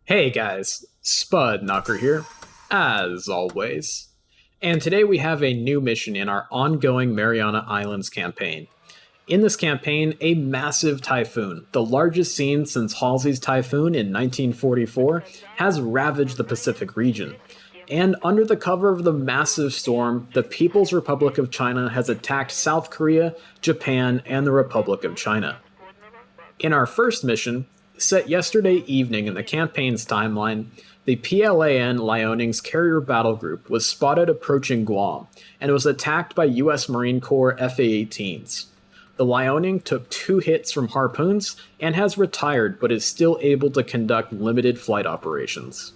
Hey guys, Spud Knocker here, as always. And today we have a new mission in our ongoing Mariana Islands campaign. In this campaign, a massive typhoon, the largest seen since Halsey's typhoon in 1944, has ravaged the Pacific region. And under the cover of the massive storm, the People's Republic of China has attacked South Korea, Japan, and the Republic of China. In our first mission, set yesterday evening in the campaign's timeline, the PLAN Liaoning's carrier battle group was spotted approaching Guam and was attacked by US Marine Corps A-18's. The Liaoning took 2 hits from harpoons and has retired but is still able to conduct limited flight operations.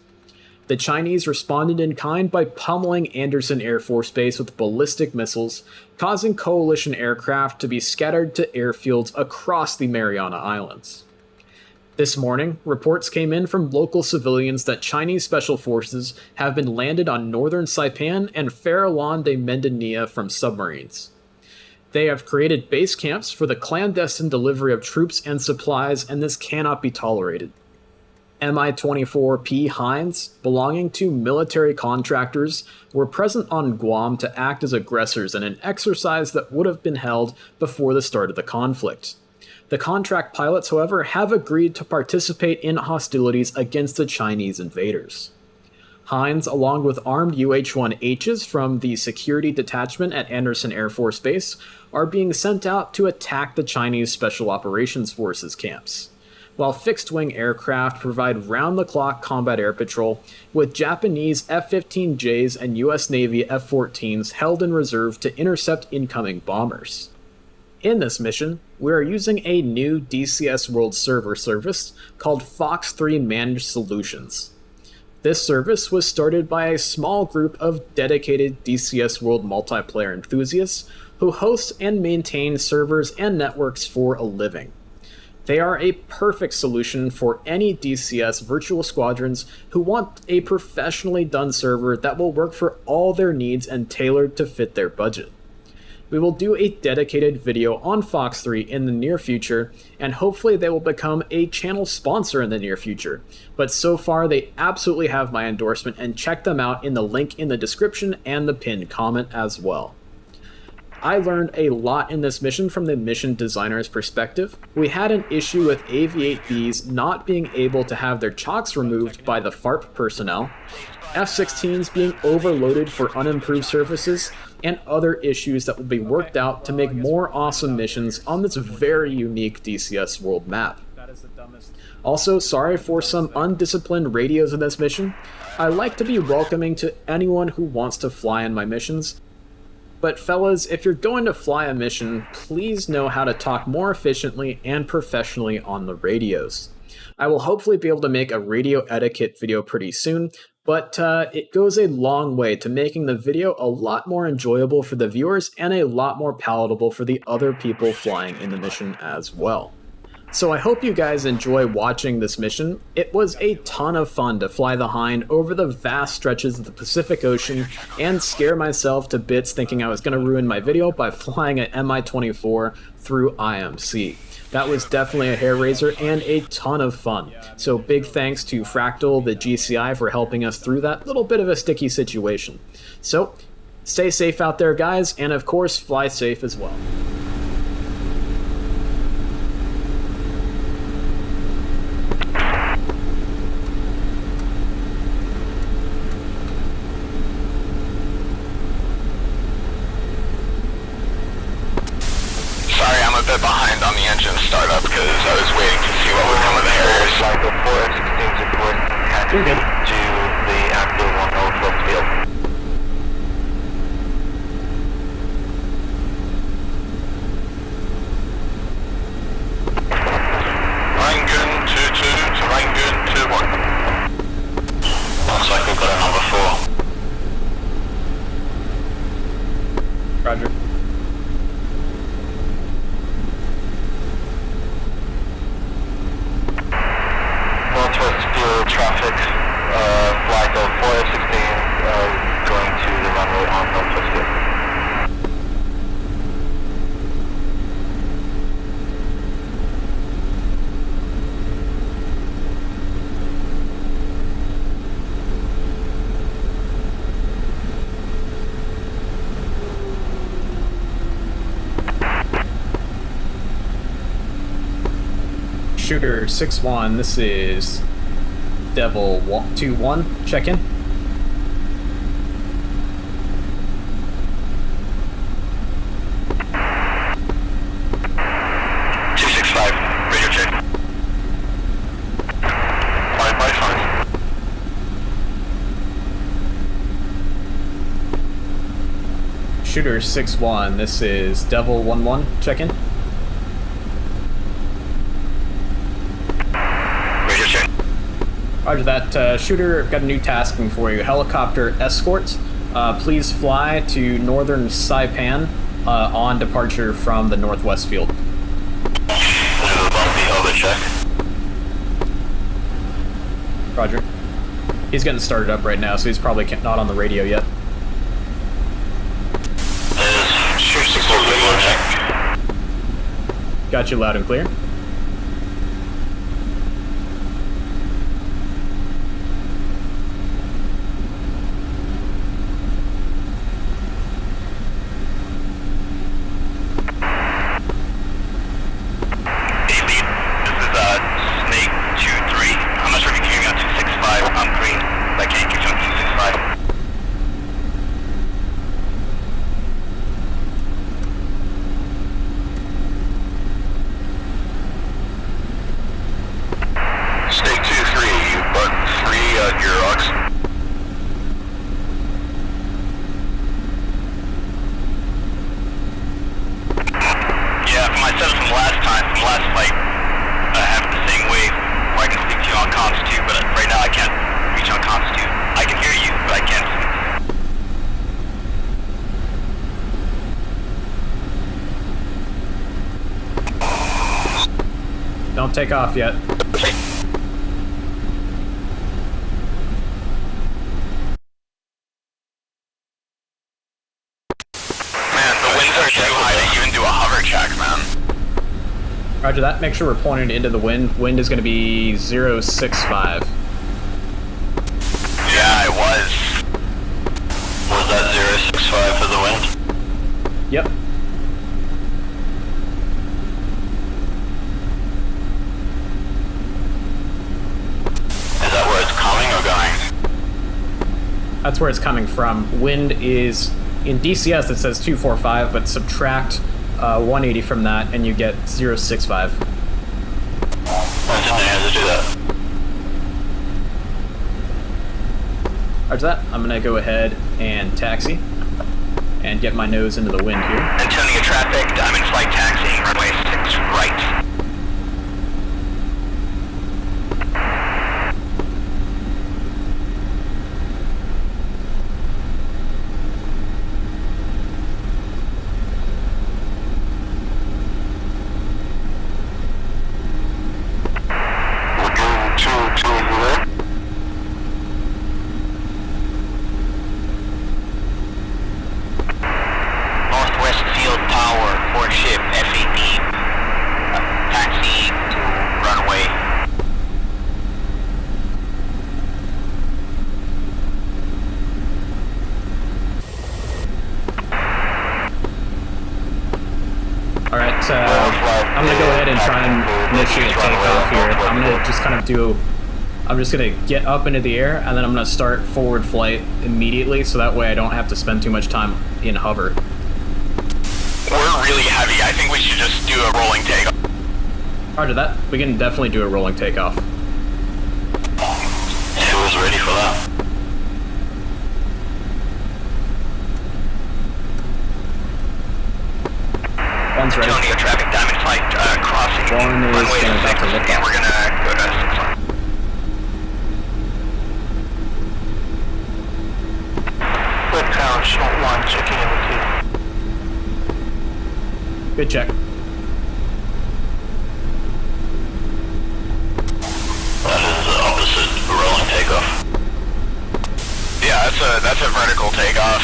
The Chinese responded in kind by pummeling Andersen Air Force Base with ballistic missiles, causing coalition aircraft to be scattered to airfields across the Mariana Islands. This morning, reports came in from local civilians that Chinese special forces have been landed on northern Saipan and Farallon de Mendonia from submarines. They have created base camps for the clandestine delivery of troops and supplies, and this cannot be tolerated. Mi-24P Hinds, belonging to military contractors, were present on Guam to act as aggressors in an exercise that would have been held before the start of the conflict. The contract pilots, however, have agreed to participate in hostilities against the Chinese invaders. Hinds, along with armed UH-1Hs from the security detachment at Andersen Air Force Base, are being sent out to attack the Chinese Special Operations Forces camps, while fixed-wing aircraft provide round-the-clock combat air patrol, with Japanese F-15Js and US Navy F-14s held in reserve to intercept incoming bombers. In this mission, we are using a new DCS World server service called Fox 3 Managed Solutions. This service was started by a small group of dedicated DCS World multiplayer enthusiasts who host and maintain servers and networks for a living. They are a perfect solution for any DCS virtual squadrons who want a professionally done server that will work for all their needs and tailored to fit their budget. We will do a dedicated video on Fox 3 in the near future, and hopefully they will become a channel sponsor in the near future. But so far, they absolutely have my endorsement, and check them out in the link in the description and the pinned comment as well. I learned a lot in this mission from the mission designer's perspective. We had an issue with AV-8Bs not being able to have their chocks removed by the FARP personnel, F-16s being overloaded for unimproved surfaces, and other issues that will be worked out to make more awesome missions on this very unique DCS World map. Also, sorry for some undisciplined radios in this mission. I like to be welcoming to anyone who wants to fly in my missions, but fellas, if you're going to fly a mission, please know how to talk more efficiently and professionally on the radios. I will hopefully be able to make a radio etiquette video pretty soon, but it goes a long way to making the video a lot more enjoyable for the viewers and a lot more palatable for the other people flying in the mission as well. So I hope you guys enjoy watching this mission. It was a ton of fun to fly the Hind over the vast stretches of the Pacific Ocean and scare myself to bits thinking I was going to ruin my video by flying an Mi-24 through IMC. That was definitely a hair raiser and a ton of fun. So big thanks to Fractal, the GCI, for helping us through that little bit of a sticky situation. So stay safe out there, guys, and of course, fly safe as well. Behind on the engine startup because I was waiting to see what would come of the Harriers. Cycle 4 F-16's report to the active 104 field. Rangoon 2-2 to Rangoon 2-1. Looks like we've got a number 4. Roger. Traffic, flight of 4 F-16 going to the runway on Northwest Field. Shooter 6-1, this is Devil 2-1, check in. Shooter 6-1, this is Devil 1-1, check in. Radio check. Roger that. Shooter, I've got a new tasking for you. Helicopter escort. Please fly to northern Saipan on departure from the northwest field. Check. Roger. He's getting started up right now, so he's probably not on the radio yet. Got you loud and clear. Don't take off yet. Man, the winds are too high to even do a hover check, man. Roger that. Make sure we're pointed into the wind. Wind is going to be 065. Yeah, it was. Was that 065 for the wind? Yep. That's where it's coming from. Wind is, in DCS it says 245, but subtract 180 from that and you get 065. I didn't have to do that. After that, I'm gonna go ahead and taxi and get my nose into the wind here. Antonio traffic, I'm in flight taxiing, runway 6 right. I'm gonna go ahead and try and initiate takeoff here. I'm just gonna get up into the air and then I'm gonna start forward flight immediately so that way I don't have to spend too much time in hover. We're really heavy. I think we should just do a rolling takeoff. Roger that. We can definitely do a rolling takeoff. Who's ready for that? One's ready. Antonio traffic, diamond flight, crossing. One is about to lift and off. we're gonna go to 6 Good count, short 1, checking in with 2. Good check. That is the opposite rolling takeoff. Yeah, that's a vertical takeoff.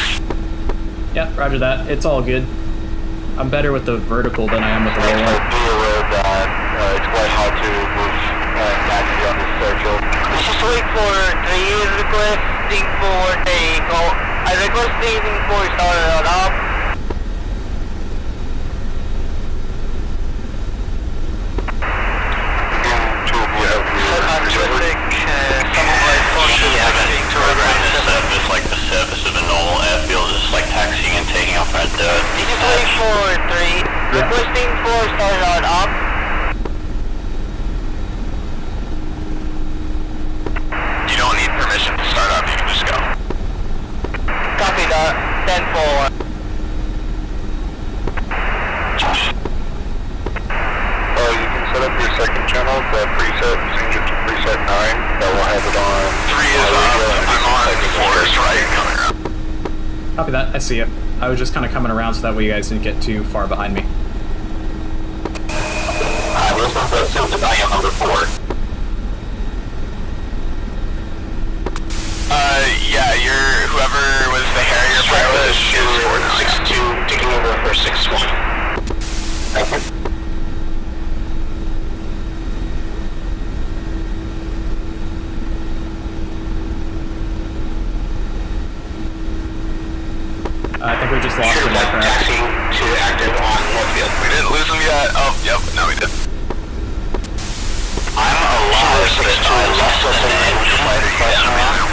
Yeah, roger that. It's all good. I'm better with the vertical than I am with the roll. Be aware that it's quite hard to move naturally on this circle. Just wait for 3 requesting for takeoff. I requesting for start up. Requesting for start up. You don't need permission to start up, you can just go. Copy that. 10-4. Josh. You can set up your second channel, the preset, change it to preset 9, that will have it on. 3 is up, I'm on 4 is right, coming around. Copy that, I see you. I was just kind of coming around so that way you guys didn't get too far behind me. Wilson, still to battalion number 4. Yeah, whoever was the Harrier pilot is 6-2, taking over for 6-1. Thank you. I think we just lost Sure, him there, correct? taxiing to active on Northfield. We didn't lose him yet. Oh, yep, no we did. I'm alive, but I lost us an engine fighter now.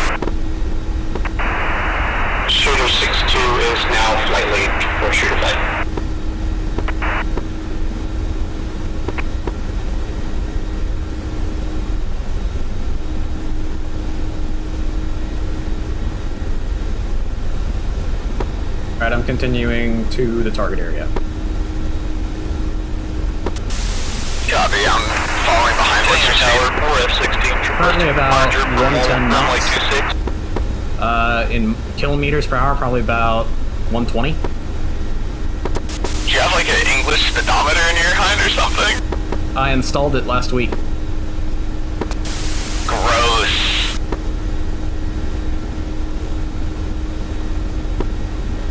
Shooter 6-2 is now flight lead for Shooter Flight. Alright, I'm continuing to the target area. Copy, I'm following behind Western Tower. 4 F-16. Currently about 110 runway knots. 26. In kilometers per hour, probably about 120. Do you have like an English speedometer in your hind or something? I installed it last week. Gross.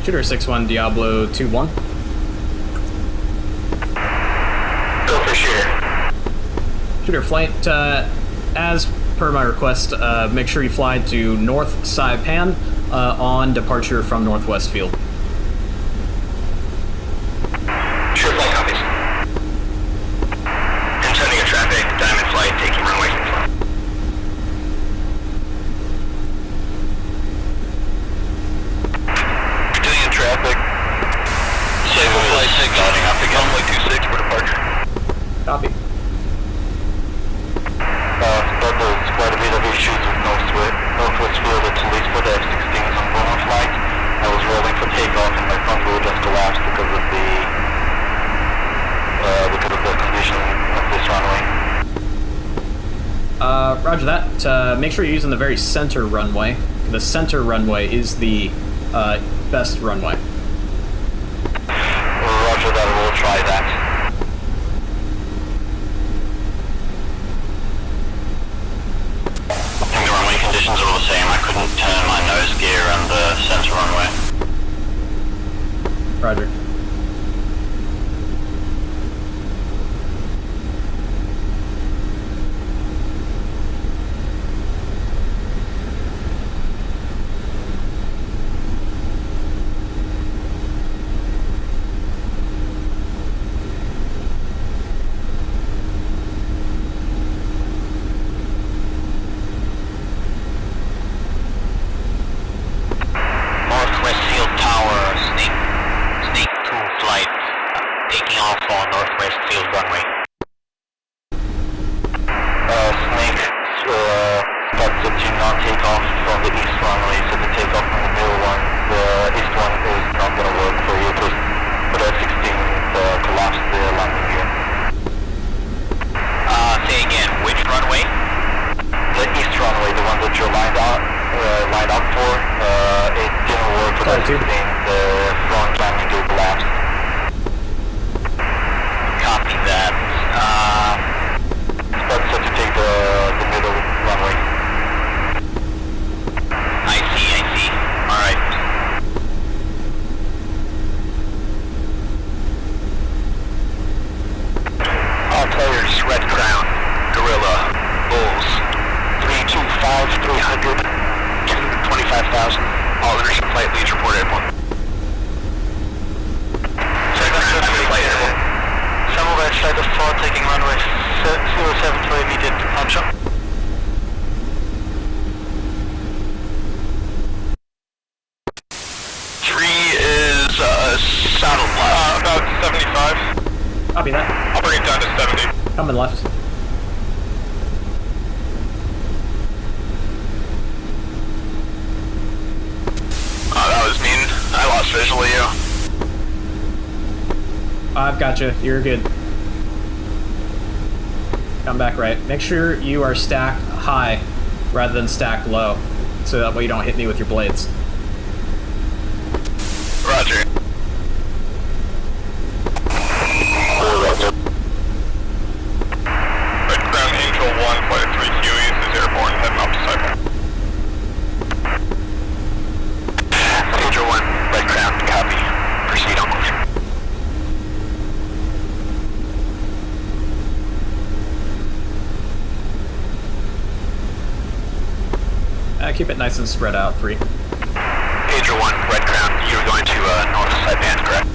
Shooter 6-1, Diablo 2-1. Go for Shooter. Shooter flight, as per my request, make sure you fly to North Saipan on departure from Northwest Field. Sure, flight copies. Intending a traffic, diamond flight, taking runway 61. Continuing traffic. Saipan flight, taking up again, runway 26 for departure. Copy. There's quite a bit of issues with Northwest Field, at least for the F-16s on Roman flight. I was rolling for takeoff and my front wheel just collapsed because of the condition of this runway. Roger that. Make sure you're using the very center runway. The center runway is the best runway. Roger that, we'll try that. I think the runway conditions are all the same. I couldn't turn my nose gear on the center runway. Roger. Northwest Field Tower, Snake 2 flight, taking off on Northwest Field runway. Snake, spot 15 on takeoff from the east runway, so the takeoff from the middle one, the east one is not going to work for you, because the F-16 collapsed the landing gear. Say again, which runway? The east runway, the one that you're lined up for, it didn't work for the F-16, the front landing gear collapsed. Copy that. Spot set to take the middle runway. I see. Alright. All players, Red Crown, Gorilla, Bulls, 325, 300, 25,000. All inertia flight leads reported at 1. Some of us tried to fall taking runway 07 for immediate punch up. Three is saddle blast. About 75. Coming left. Oh, that was mean. I lost visual of you. I've got you. You're good. Come back right. Make sure you are stacked high rather than stacked low, so that way you don't hit me with your blades. Roger. Red Crown Angel 1, Flight 3 Hueys is airborne, heading off to Saipan. Angel 1, Red Crown, copy. Proceed on closure. Keep it nice and spread out, 3. Angel 1, Red Crown, you're going to north of Saipan, correct?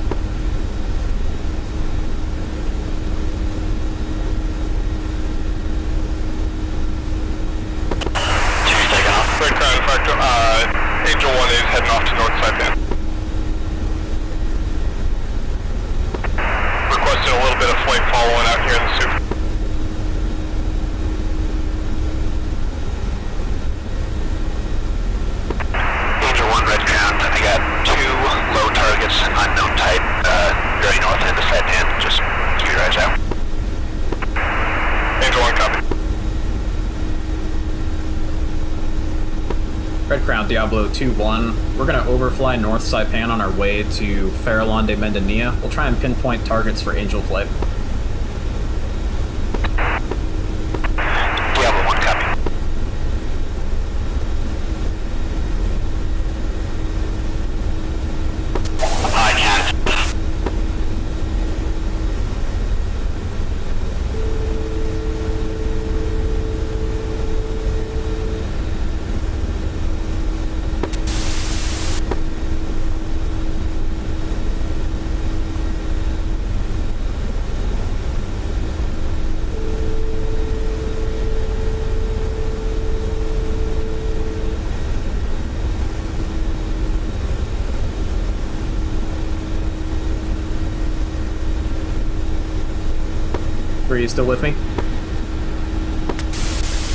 Takeoff. Red Crown, in fact, Angel 1 is heading off to north Saipan. Requesting a little bit of flight following out here in the soup. Angel 1, Red Crown, I got 2 low targets, unknown type, very north end of Saipan, just keep your eyes out. Angel 1, copy. Red Crown, Diablo 2-1. We're going to overfly North Saipan on our way to Farallon de Mendania. We'll try and pinpoint targets for Angel Flight. Diablo 1, copy. I can. Are you still with me?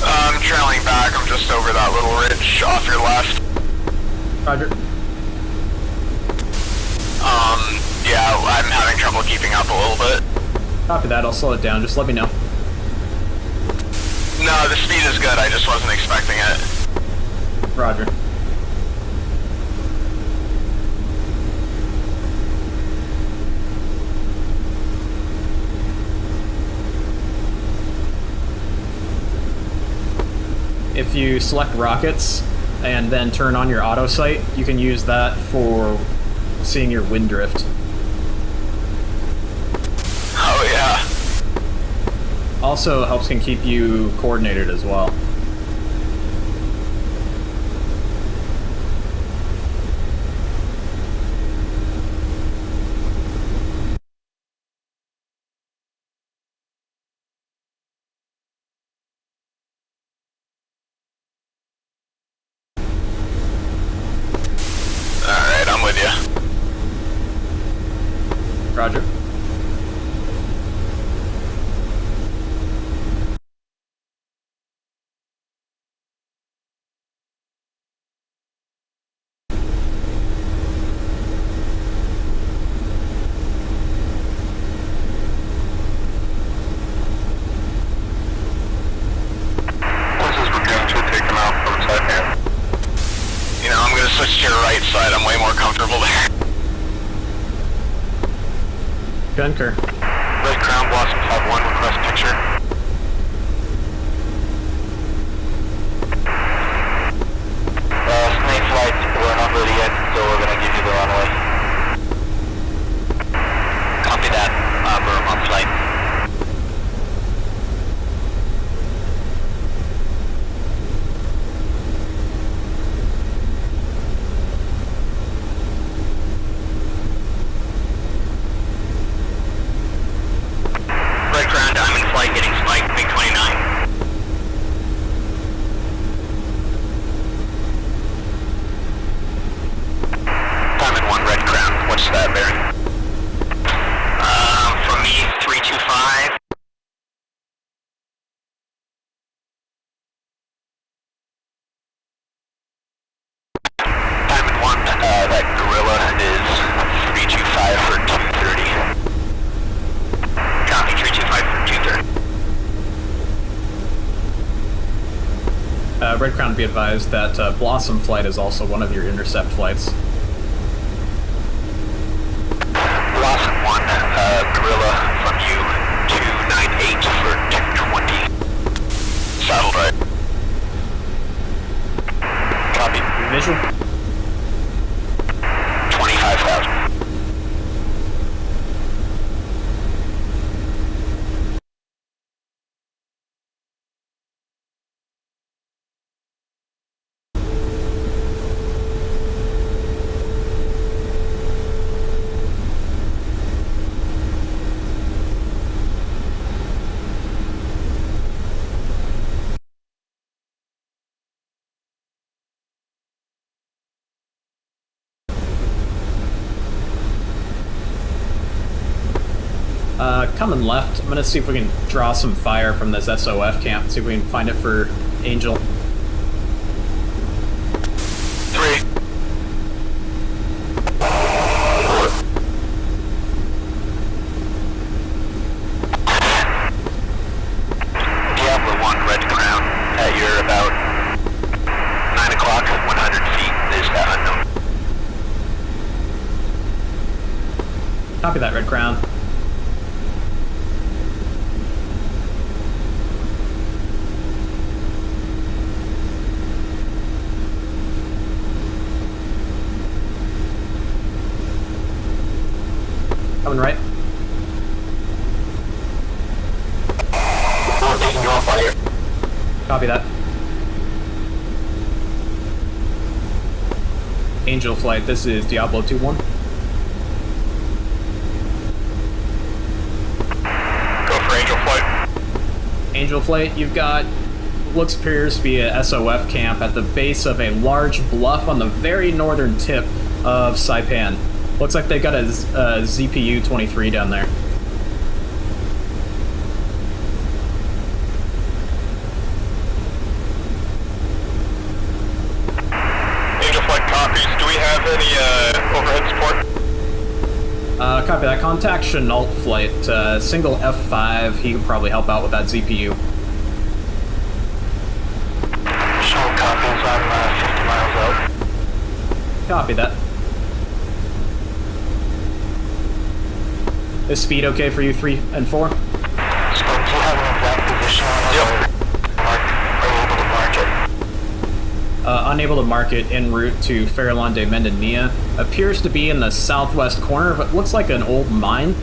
I'm trailing back, I'm just over that little ridge off your left. Roger. Yeah, I'm having trouble keeping up a little bit. Copy that, I'll slow it down, just let me know. No, the speed is good, I just wasn't expecting it. Roger. If you select rockets and then turn on your auto sight, you can use that for seeing your wind drift. Oh yeah. Also helps can keep you coordinated as well. Alright, I'm with you. Roger. Switch to your right side, I'm way more comfortable there. Concur. Red Crown, Blossom 5-1, request picture. Snake flight, we're not ready yet, so we're gonna give you the runway. Copy that, we're on flight. Red Crown, Diamond flight, getting Red Crown, be advised that Blossom Flight is also one of your intercept flights. Blossom 1, Gorilla from you, 298 for 220. Saddle right. Copy. Visual. 25,000. Coming left. I'm gonna see if we can draw some fire from this SOF camp, see if we can find it for Angel. 3. Diablo 1, Red Crown, you're about 9 o'clock, 100 feet is unknown. Copy that, Red Crown. Coming right. We're taking you off fire. Copy that. Angel Flight, this is Diablo 2-1. Go for Angel Flight. Angel Flight, you've got looks appears to be a SOF camp at the base of a large bluff on the very northern tip of Saipan. Looks like they got a ZPU-23 down there. Angel Flight copies. Do we have any overhead support? Copy that. Contact Chenault Flight. Single F5. He could probably help out with that ZPU. Chenault copies. I'm 50 miles out. Copy that. Is speed okay for you 3 and 4? So do you have an exact position on it? Yep. Are you able to mark it? Unable to mark it en route to Farallon de Mendonilla. Appears to be in the southwest corner of what looks like an old mine.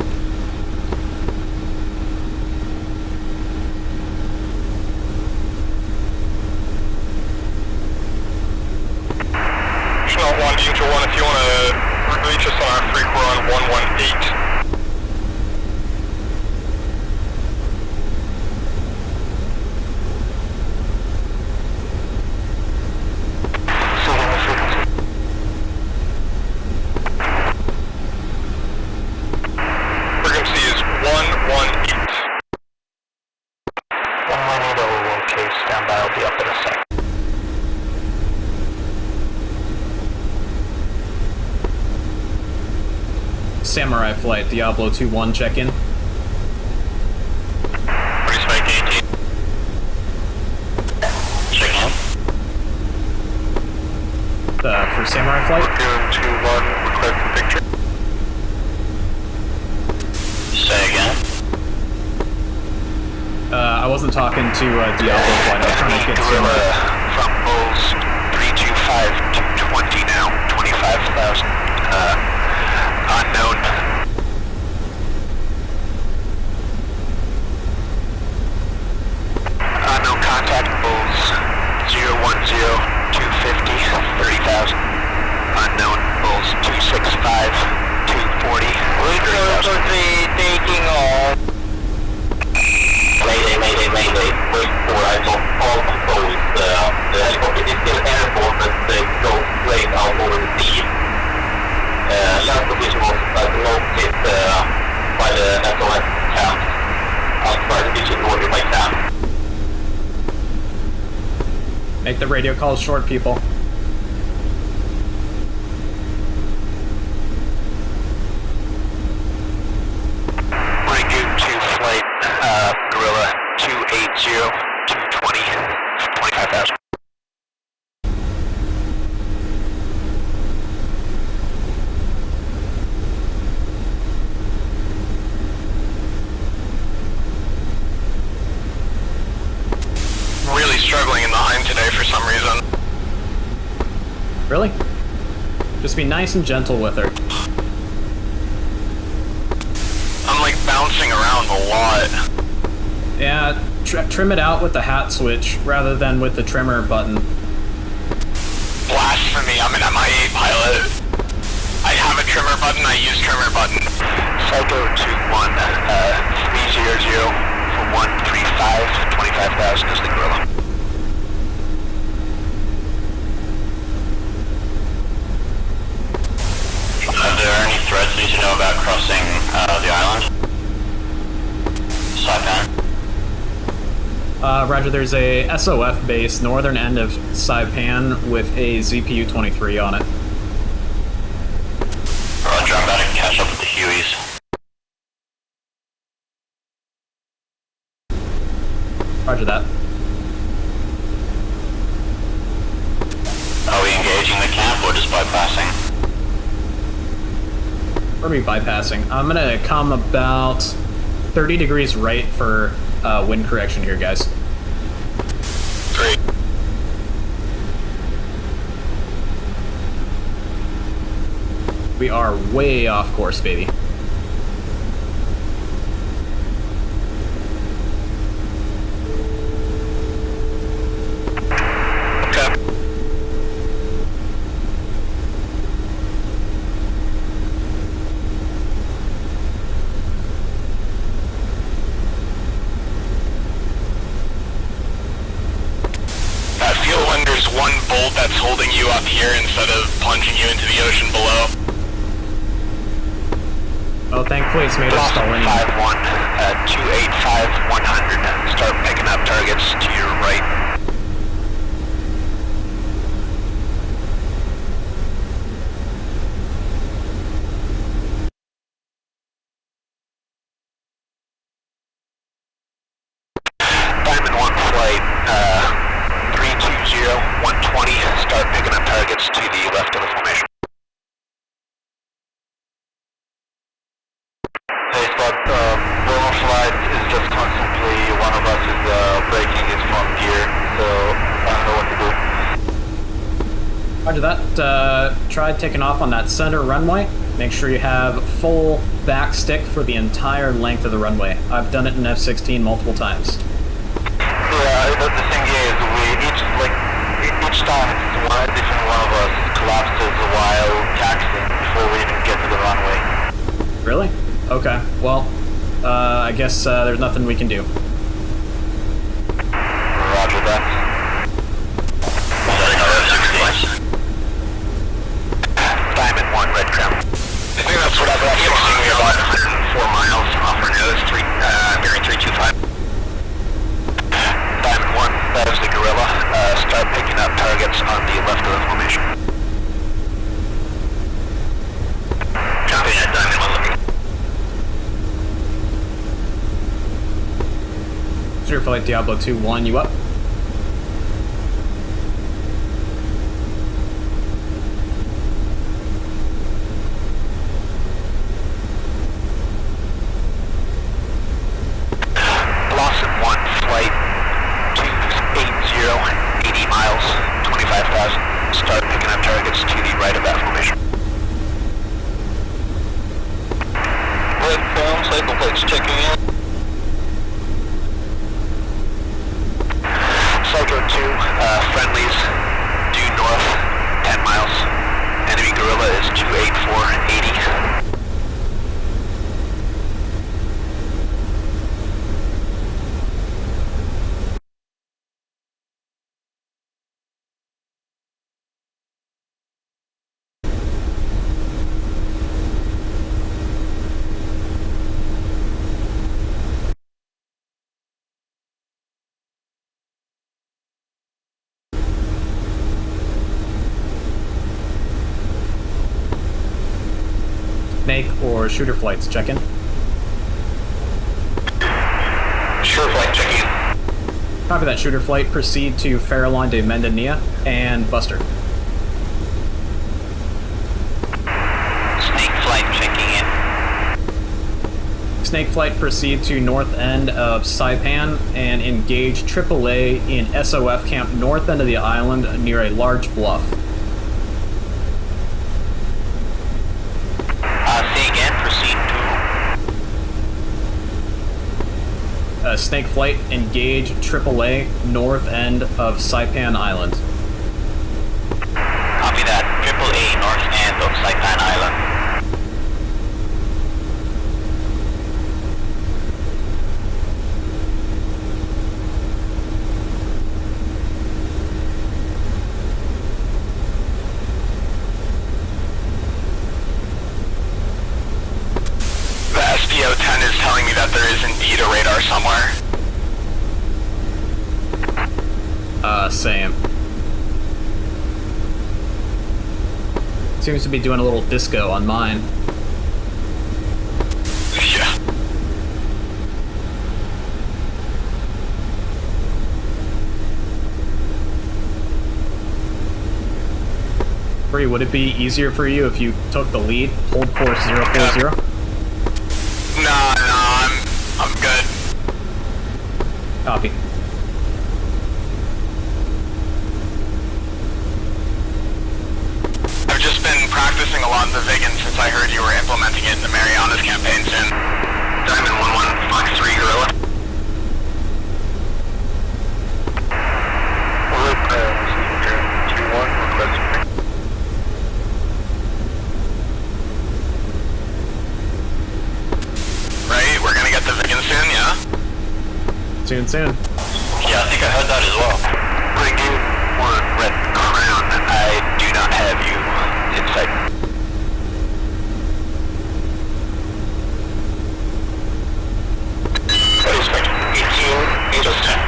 Chenault 1, Angel 1, if you want to reach us on our freak, we're on 118. Frequency is 118. 118 will case stand by, I'll be up in a sec. Samurai Flight, Diablo 2-1, check-in. Respect 18. Check in. For Samurai Flight? Lagoon 2-1, request the picture. Say again? I wasn't talking to Diablo Flight, I was trying to get Gorilla Samurai. from Bulls 325 to 20 now, 25,000. Unknown. Unknown contact Bulls 010 250 30,000. Unknown Bulls 265 240 30,000. Taking off. Mayday. Wait for I got all controls. The helicopter is still airborne, but they go straight out over the sea. Land position was located by the SOS camp. I'll try to reach it order if I can. Make the radio calls short, people. Lagoon 2 flight, Gorilla 280, 220, 25,000. Really? Just be nice and gentle with her. I'm like bouncing around a lot. Yeah, trim it out with the hat switch rather than with the trimmer button. Blasphemy, I'm an MI8 pilot. I have a trimmer button, I use trimmer button. Psycho 2-1, 300 for 135, 25,000 is the gorilla. Are there any threats we need to know about crossing the island? Saipan? Roger, there's a SOF base northern end of Saipan with a ZPU-23 on it. Roger, I'm about to catch up with the Hueys. Roger that. Are we engaging the camp or just bypassing? We're gonna be bypassing. I'm gonna come about 30 degrees right for wind correction here, guys. Great. We are way off course, baby. Okay. I feel when there's one bolt that's holding you up here instead of plunging you into the ocean below. Oh, thankfully it's made us stall in. 5-1, 285, 100. Start picking up targets to your right. Diamond 1 flight, 320, 120. Start picking up targets to the left of the formation. Hey Scott, Bruno flight is just constantly, one of us is breaking his front gear, so I don't know what to do. Roger that. Try taking off on that center runway. Make sure you have full back stick for the entire length of the runway. I've done it in F-16 multiple times. Yeah, the thing is, each time it's a different one of us collapses while taxiing before we even get to the runway. Really? Okay, well, I guess there's nothing we can do. Roger that. Setting up F-16s. Diamond 1, red crown. I think that's what I've got. We're about 104 miles off our nose, bearing 325. Diamond 1, that is the gorilla. Start picking up targets on the left of the formation. Copy that, Diamond 1 looking. Zero Flight Diablo 2-1, you up? Blossom 1, flight 280, 80 miles, 25,000. Start picking up targets to the right of that formation. Red Crown, cycle plates checking in. Psycho 2, friendlies, due north, 10 miles. Enemy gorilla is 284, 80. Snake or shooter flights, check in. Sure, flight checking in. Copy that, shooter flight. Proceed to Farallon de Mendanilla and Buster. Snake flight checking in. Snake flight, proceed to north end of Saipan and engage AAA in SOF camp north end of the island near a large bluff. Snake Flight, engage AAA north end of Saipan Island. Copy that. AAA north end of Saipan Island. The SDO-10 is telling me that there is indeed a radar somewhere. Same. Seems to be doing a little disco on mine. Yeah. Bree, would it be easier for you if you took the lead, hold course 040? No, I'm good. Copy. I've just been practicing a lot in the Vegan since I heard you were implementing it in the Marianas campaign soon. Diamond 11 Fox 3 Gorilla. Right, we're gonna get the Vegan soon, yeah? Soon. Yeah, I think I heard that as well. Ringu 1 Red Crown. I do not have you in sight. What is it? 18, Angels 10.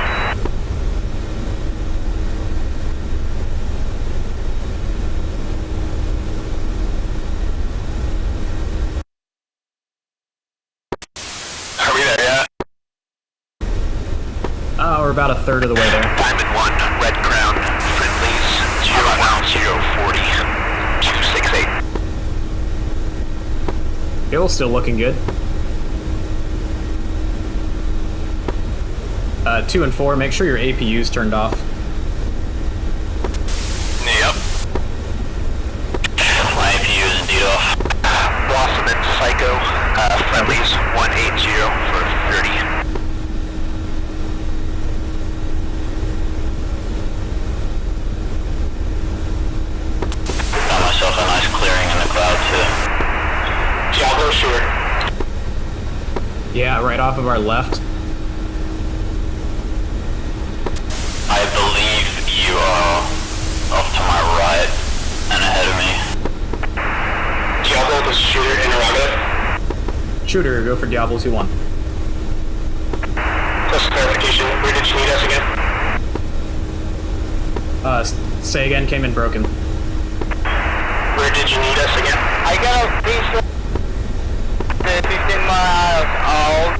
Are we there yet? We're about a third of the way there. Diamond 1, Red Crown, friendlies, 01040, 268. Fuel's still looking good. 2 and 4, make sure your APU's turned off. Yep. My APU is indeed off. Blossom and Psycho, friendlies, 180 for 30. Got myself a nice clearing in the cloud too. Diablo short. Yeah, right off of our left. I believe you are off to my right and ahead of me. Diablo, the shooter interrogative. Shooter, go for Diablo 2-1. Just clarification, where did you meet us again? Say again, came in broken. Where did you need us again? I got a piece of 15 miles out.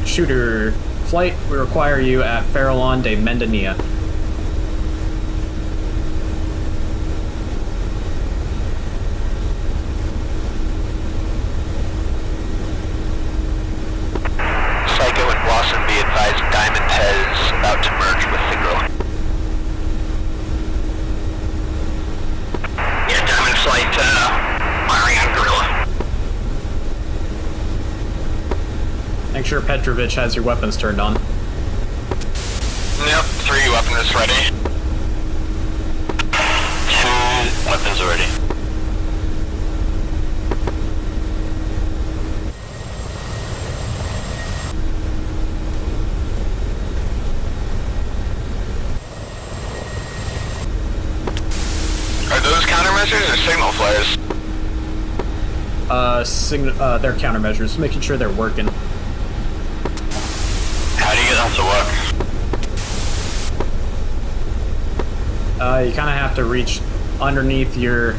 Shooter, flight, we require you at Farallon de Mendania. Psycho and Blossom, be advised, Diamond has about to merge with the Gorilla. Yeah, Diamond Flight, firing on Gorilla. Make sure Petrovich has your weapons turned on. Yep, 3 weapons ready. 2 weapons ready. Are those countermeasures or signal flares? They're countermeasures, making sure they're working. How do you get them to work? You kind of have to reach underneath your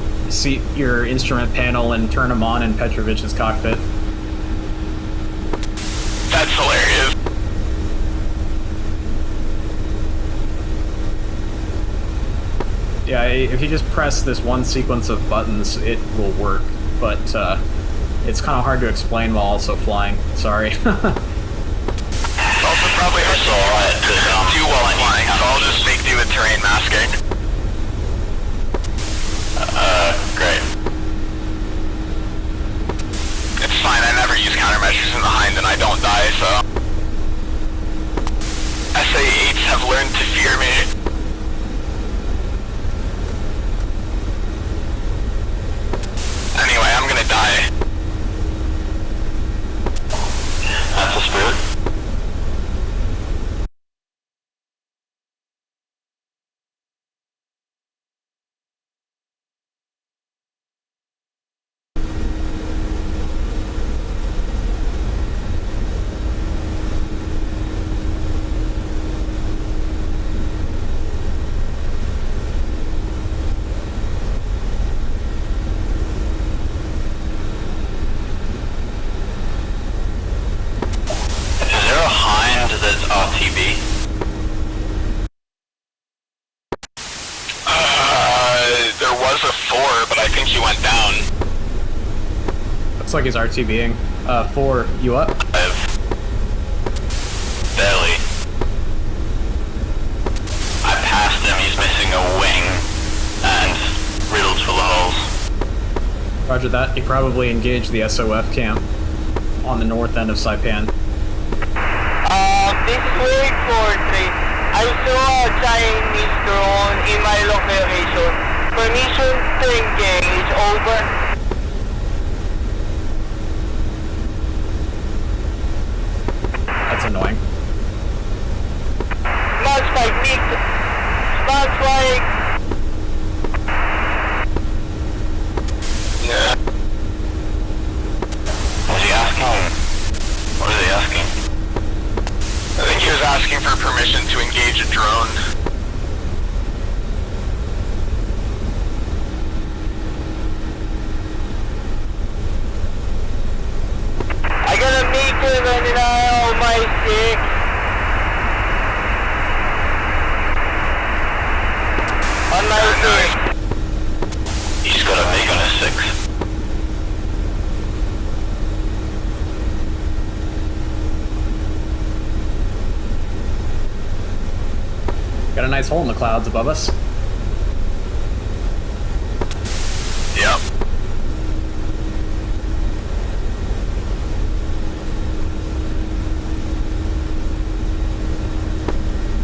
instrument panel and turn them on in Petrovich's cockpit. That's hilarious. Yeah, if you just press this one sequence of buttons, it will work, but it's kind of hard to explain while also flying. Sorry. It's also probably hard to do while flying, so I'll just make do with terrain masking. Great. It's fine, I never use countermeasures learn to fear me. Anyway, I'm gonna die. That's a spirit. That's RTB. There was a 4, but I think he went down. Looks like he's RTBing. 4, you up? 5. Barely. I passed him, he's missing a wing, and riddled full of holes. Roger that. He probably engaged the SOF camp on the north end of Saipan. This is Wake 43. I saw a Chinese drone in my location. Permission to engage, over. That's annoying. Smash spike, Nick. Smash spike. Yeah. What's he asking? What is he asking? I think he was asking for permission to engage a drone. I got a meter running out on my 6. On my 6. He's got a MiG on his 6. Got a nice hole in the clouds above us. Yep.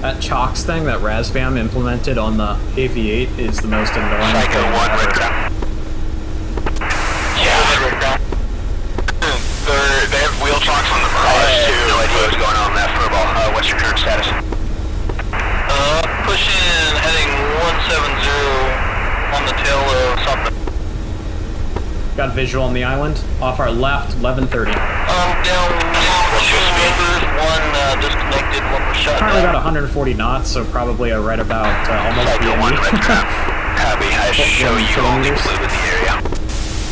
That chocks thing that Razbam implemented on the AV8 is the most annoying Psycho thing 1 ever. red ground. Yeah, red ground. They have wheel chocks on the Mirage too. No idea what's going on in that furball. What's your current status? Pushing, heading 170 on the tail of something. Got visual on the island. Off our left, 1130. Down. What's your speed? One disconnected, one was shot Currently down. got 140 knots, so probably right about almost Psycho 1 red BME. ground. Copy, I show you only blue in the area.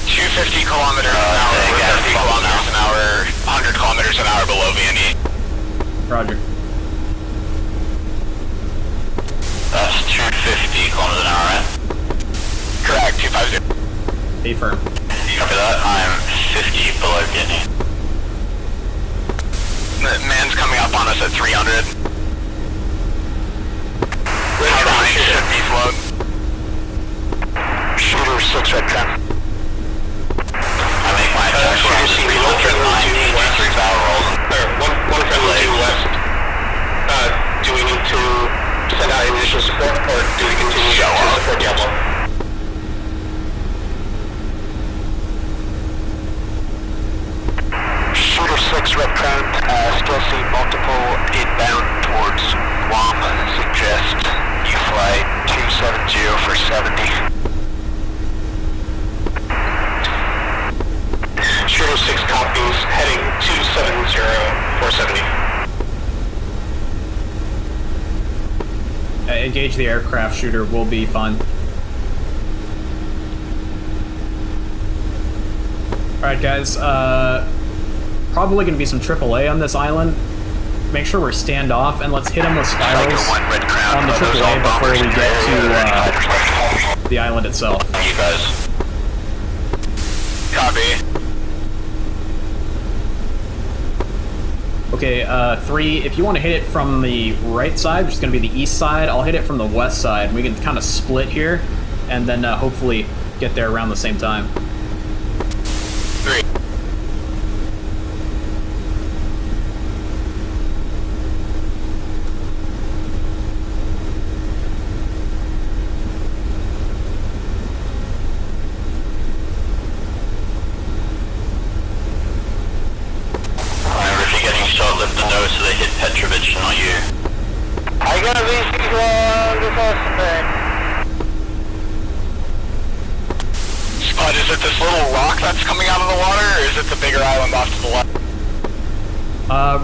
250 kilometers an hour, 50 kilometers an hour, 100 kilometers an hour below VNE. Roger. That's 250 kilometers an hour, right? Correct, 250. A firm. Copy that, I'm 50 below VNE. Man's coming up on us at 300. Hind should be float. Shooter 6 red trap. I make my attack around the 390, 3 barrel rolls. One friendly due west. Do we need to send out initial support, or do we continue to support Diablo? Shooter 6 red crown, still see multiple inbound towards Guam. Suggest you fly 270 for 70. Shooter 6 copies, heading 270 for 70. Engage the aircraft shooter, will be fun. Alright guys, probably going to be some AAA on this island. Make sure we're standoff, and let's hit them with spirals on the AAA before we get to the island itself. You guys. Copy. Okay, 3, if you want to hit it from the right side, which is going to be the east side, I'll hit it from the west side. We can kind of split here, and then hopefully get there around the same time. 3. Yeah, V61, this Austin. Spud, is it this little rock that's coming out of the water, or is it the bigger island off to the left?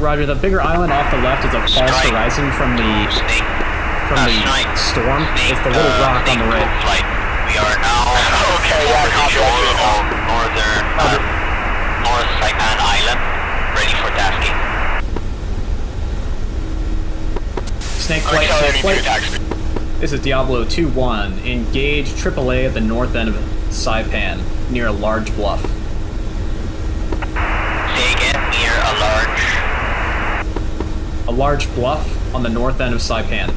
Roger, the bigger island off the left is a false horizon from the storm. It's the little rock on the right. Flight. We are now Okay, yeah, over the shore of North Saipan Island, ready for tasking. Snake flight, snake flight. This is Diablo 2-1. Engage AAA at the north end of Saipan, near a large bluff. Say again, near a large... A large bluff on the north end of Saipan.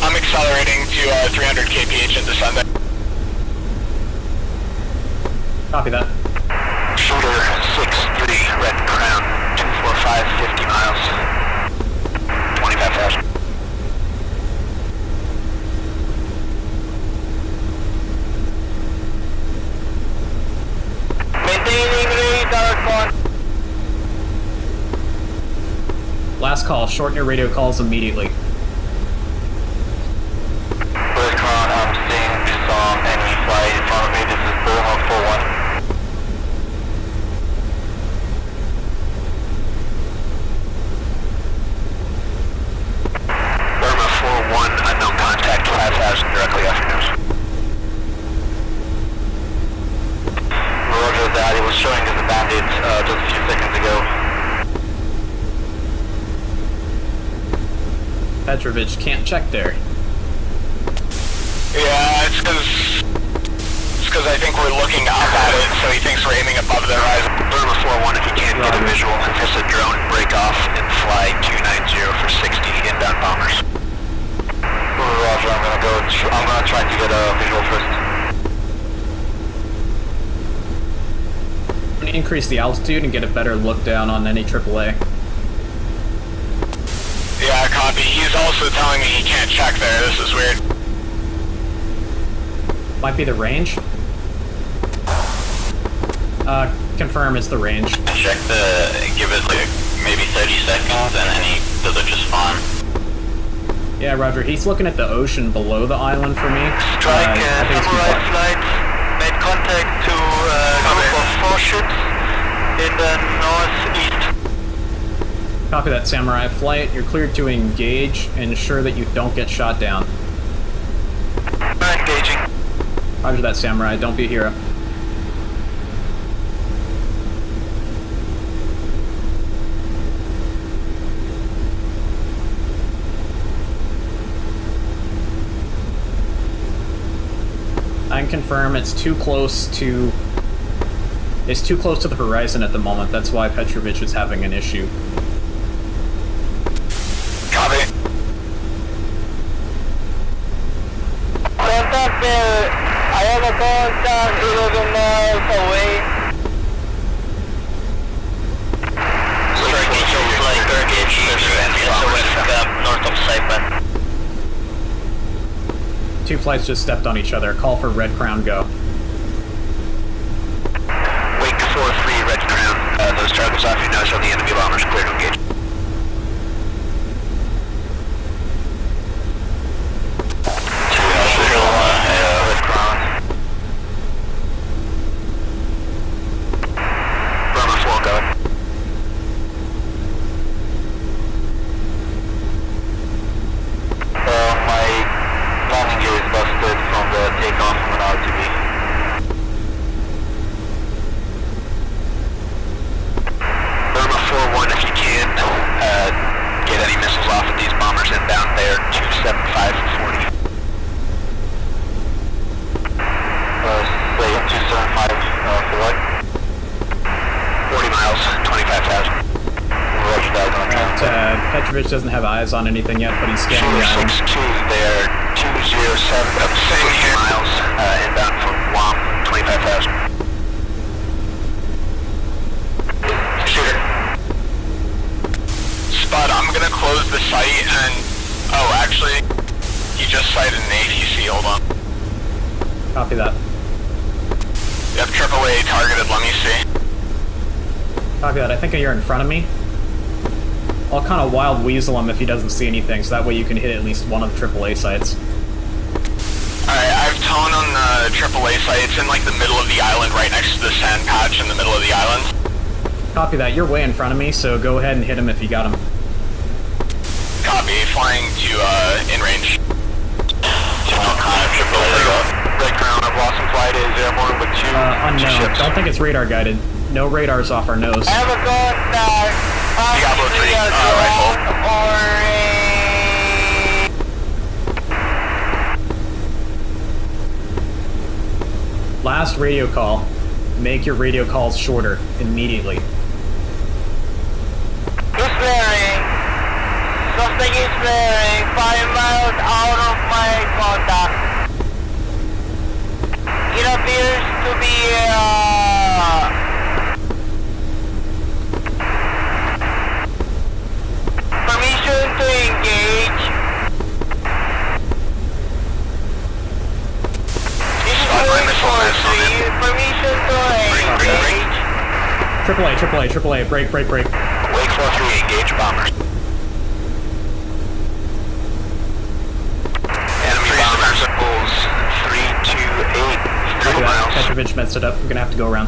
I'm accelerating to 300 kph into Sunday. Copy that. Shooter 6-3, Red Crown, 245, 50 miles, 25,000. Maintaining radar con. Last call, shorten your radio calls immediately. Red Crown, I'm seeing some enemy flight in front of me. This is Burma 4-1. Burma 4-1, unknown contact, 5,000 directly off your nose. Roger that, it was showing as a bandit just a few seconds ago. Petrovich can't check there. Yeah, it's because I think we're looking up at it, so he thinks we're aiming above the horizon. Burma 4-1, if you can't get a visual, just a drone, break off and fly 290 for 60 inbound bombers. Roger, I'm gonna try to get a visual first. I'm gonna increase the altitude and get a better look down on any AAA. Yeah, copy. He's also telling me he can't check there. This is weird. Might be the range. Confirm it's the range. Check give it like maybe 30 seconds and then he does it just fine. Yeah, Roger, he's looking at the ocean below the island for me. Strike, I think it's too Samurai far. flight, made contact to a group of 4 ships in the northeast. Copy that, Samurai flight. You're cleared to engage. Ensure that you don't get shot down. Engaging. Roger that, Samurai. Don't be a hero. I can confirm it's too close to the horizon at the moment. That's why Petrovich is having an issue. Copy. Contact there. I have a contact 11 miles away. Strike Angel flight target SOS camp north of Saipan. 2 flights just stepped on each other. Call for Red Crown, go. Wake 4-3, Red Crown. Those targets off your nose on the enemy bombers, clear to engage. Red Crown. Burma 4, go ahead. My landing gear is busted from the takeoff from an RTB. Burma 4-1, if you can, get any missiles off of these bombers inbound there, 275 for 40. Say 275 for what? 40 miles, 25,000. Roger that, on track. Petrovich doesn't have eyes on anything yet, but he's scanning the island. 6-2 there, 207, 60 miles, inbound from Guam, 25,000. I'm gonna close the site and... Oh, actually, he just sighted an ATC, hold on. Copy that. Yep, AAA targeted, let me see. Copy that. I think you're in front of me. I'll kind of wild weasel him if he doesn't see anything, so that way you can hit at least one of the AAA sites. Alright, I've tone on the AAA site. It's in like the middle of the island, right next to the sand patch in the middle of the island. Copy that. You're way in front of me, so go ahead and hit him if you got him. Copy, flying to in range. Red Crown, I've lost some flight. Is airborne with two Unknown. ships. Don't think it's radar guided. No radars off our nose. I have a contact. Diablo 3, rifle. Or Last radio call. Make your radio calls shorter immediately. It's flaring. Something is flaring 5 miles out of my contact. It appears to be permission to engage. This is going for permission to engage. AAA, break. Wake 4-3, engage bombers. Enemy bombers at Bulls 328, 3 miles. Petrovich messed it up. We're gonna have to go around.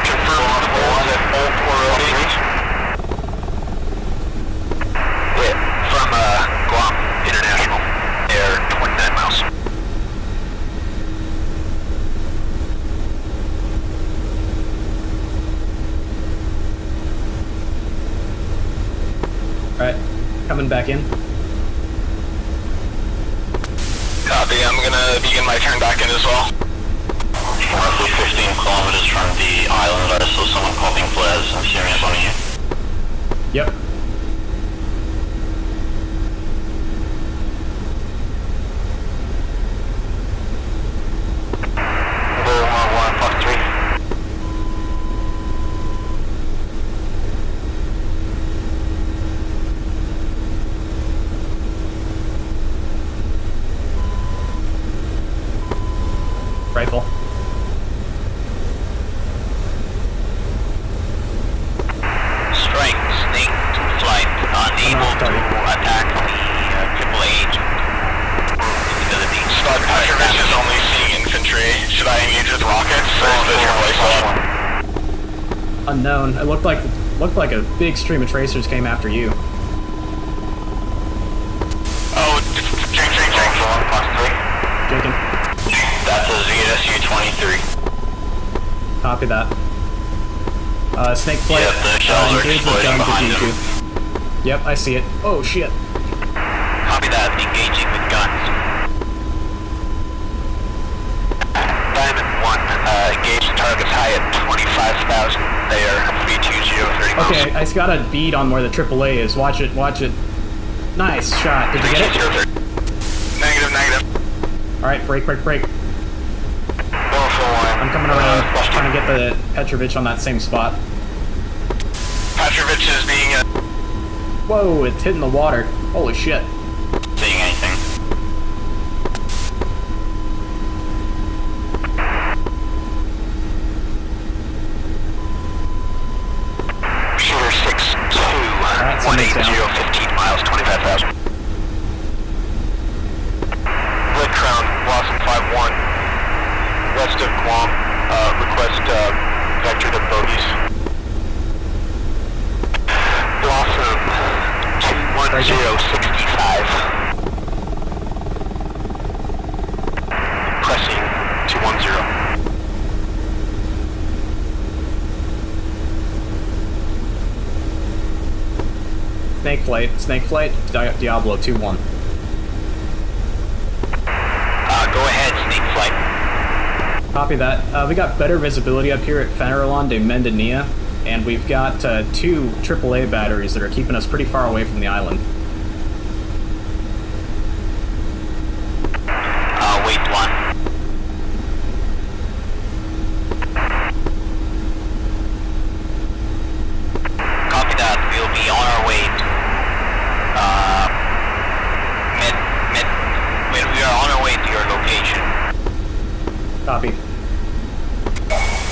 Confirm on hold at Bull 408. Yeah, from Guam International, air 29 miles. Alright, coming back in. Copy, I'm gonna begin my turn back in as well. Roughly 15 kilometers from the island, I saw someone popping flares and steering up on you. Yep. Bull 1-3. Rifle. Strike, snake to flight, unable to attack the AAA agent. Scott Petrovich is only seeing infantry. Should I engage with rockets or is this your voice on? Unknown. It looked like a big stream of tracers came after you. Oh, drink. Jacob. That's a ZSU-23. Copy that. Snake flight. Yep, the shells are engage with exploding guns at behind G2. Yep, I see it. Oh shit. Copy that, engaging with guns. Diamond 1, engage the targets high at 25,000. They are 320, 30 miles. Okay, I got a bead on where the AAA is. Watch it. Nice shot. Did you get it? Negative. Alright, break. I'm coming around, trying to get the Petrovich on that same spot. Petrovich is being Whoa, it's hitting the water. Holy shit. Seeing anything? Shooter 6-2, Alright, somebody's 180, down. 15 miles, 25,000. Red Crown, Blossom 5-1, west of Guam, request vector to bogies. Blossom 21065. Pressing 210. Snake flight, Diablo 2-1. Go ahead, Snake Flight. Copy that. We got better visibility up here at Fenelon de Mendania, and we've got 2 AAA batteries that are keeping us pretty far away from the island. Wait 1. Copy.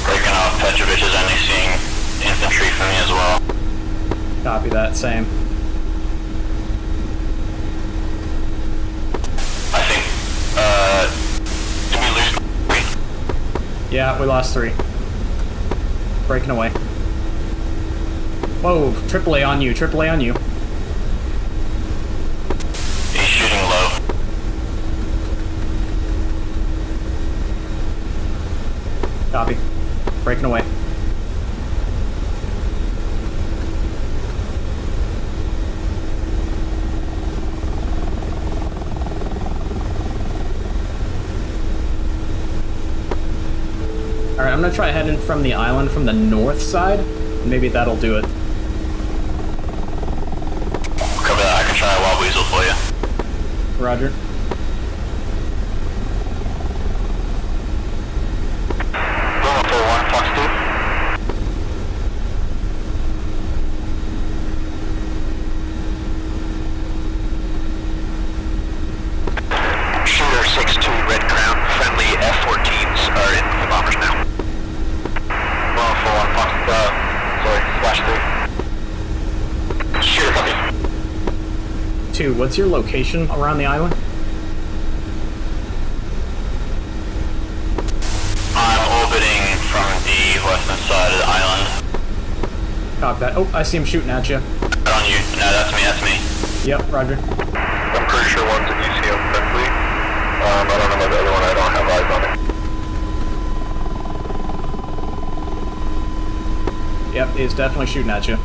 Breaking off Petrovich is only seeing infantry for me as well. Copy that, same. I think, did we lose 3? Yeah, we lost 3. Breaking away. Whoa, AAA on you, AAA on you. He's shooting low. Copy. Breaking away. Alright, I'm gonna try heading from the island from the north side. Maybe that'll do it. Cover that, I can try a wild weasel for you. Roger. Loma 41, Fox 2. Shooter 6-2, Red Crown. Friendly F-14s are in the bombers now. Loma 41, Fox, Flash 3. Shooter copy. 2, what's your location around the island? I'm orbiting from the western side of the island. Copy that. Oh, I see him shooting at you. Right on you. No, that's me, that's me. Yep, roger. I'm pretty sure one's a DCS friendly. I don't know about the other one, I don't have eyes on it. Yep, he's definitely shooting at you.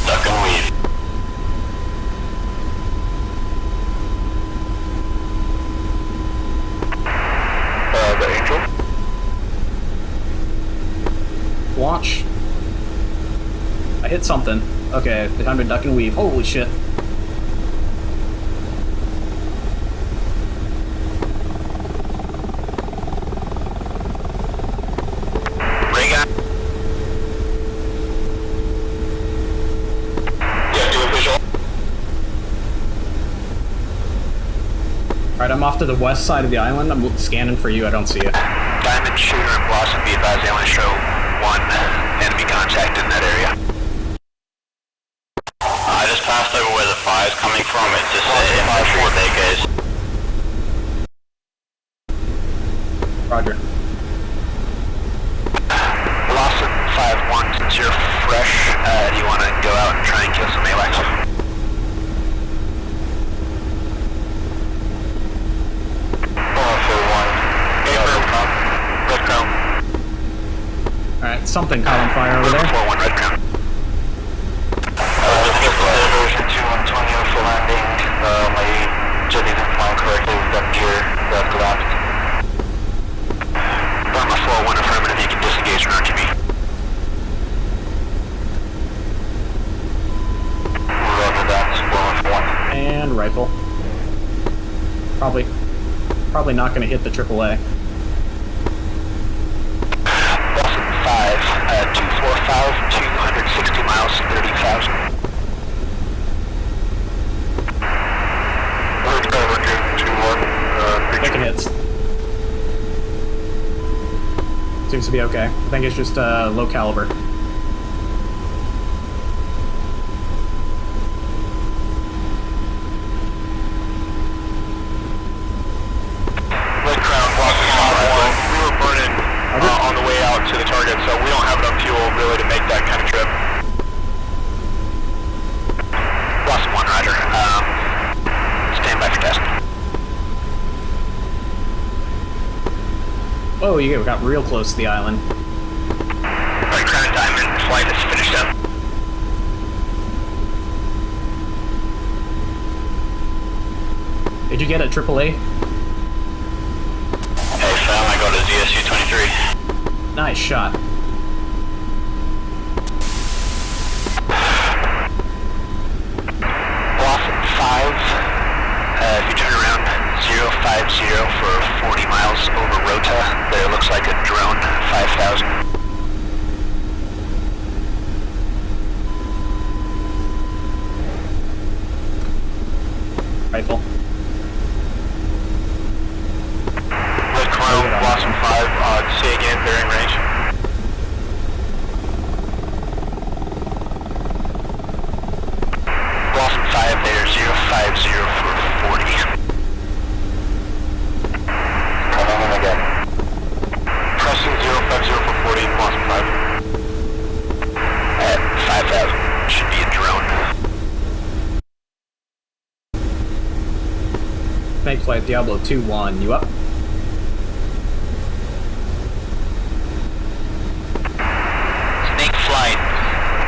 Duck and weave. The Angel? Launch. I hit something. Okay, time to duck and weave. Holy shit. Ring out. Yeah, do a visual. Alright, I'm off to the west side of the island. I'm scanning for you. I don't see you. Diamond, Shooter, and Blossom, be advised they only show one enemy contact in that area. I just passed over where the fire's coming from. It's just infantry bases. Roger. Blossom 5-1, since you're fresh, do you want to go out and try and kill some AWACS? Red Crown. Alright, something caught on fire over there. 4-1, Red Crown. Version 2-1-20 for landing. My jet isn't flying correctly with that gear that collapsed. Burma 4-1, affirmative, you can disengage from RTB. Roger that, Burma 4-1. And rifle. Probably not going to hit the AAA. Boston 5, 245, 260 miles, 30,000. Making hits. Seems to be okay. I think it's just low caliber. Red Crown, Boston 5-1. We were burning on the way out to the target, so we don't have enough fuel really to make that kind of trip. Boston 1, roger. Stand by for test. Oh, you got real close to the island. Red Crown Diamond, flight is finished up. Did you get a AAA? Hey fam, I got a ZSU-23. Nice shot. Blossom 5, if you turn around 050 for 40 miles over Rota, there looks like a drone, 5,000. Blossom 5 there, 050 for 40. Coming in again. Preston 050 for 40, Blossom 5. At 5,000, should be a drone. Snake Flight Diablo 2-1, you up? Snake Flight,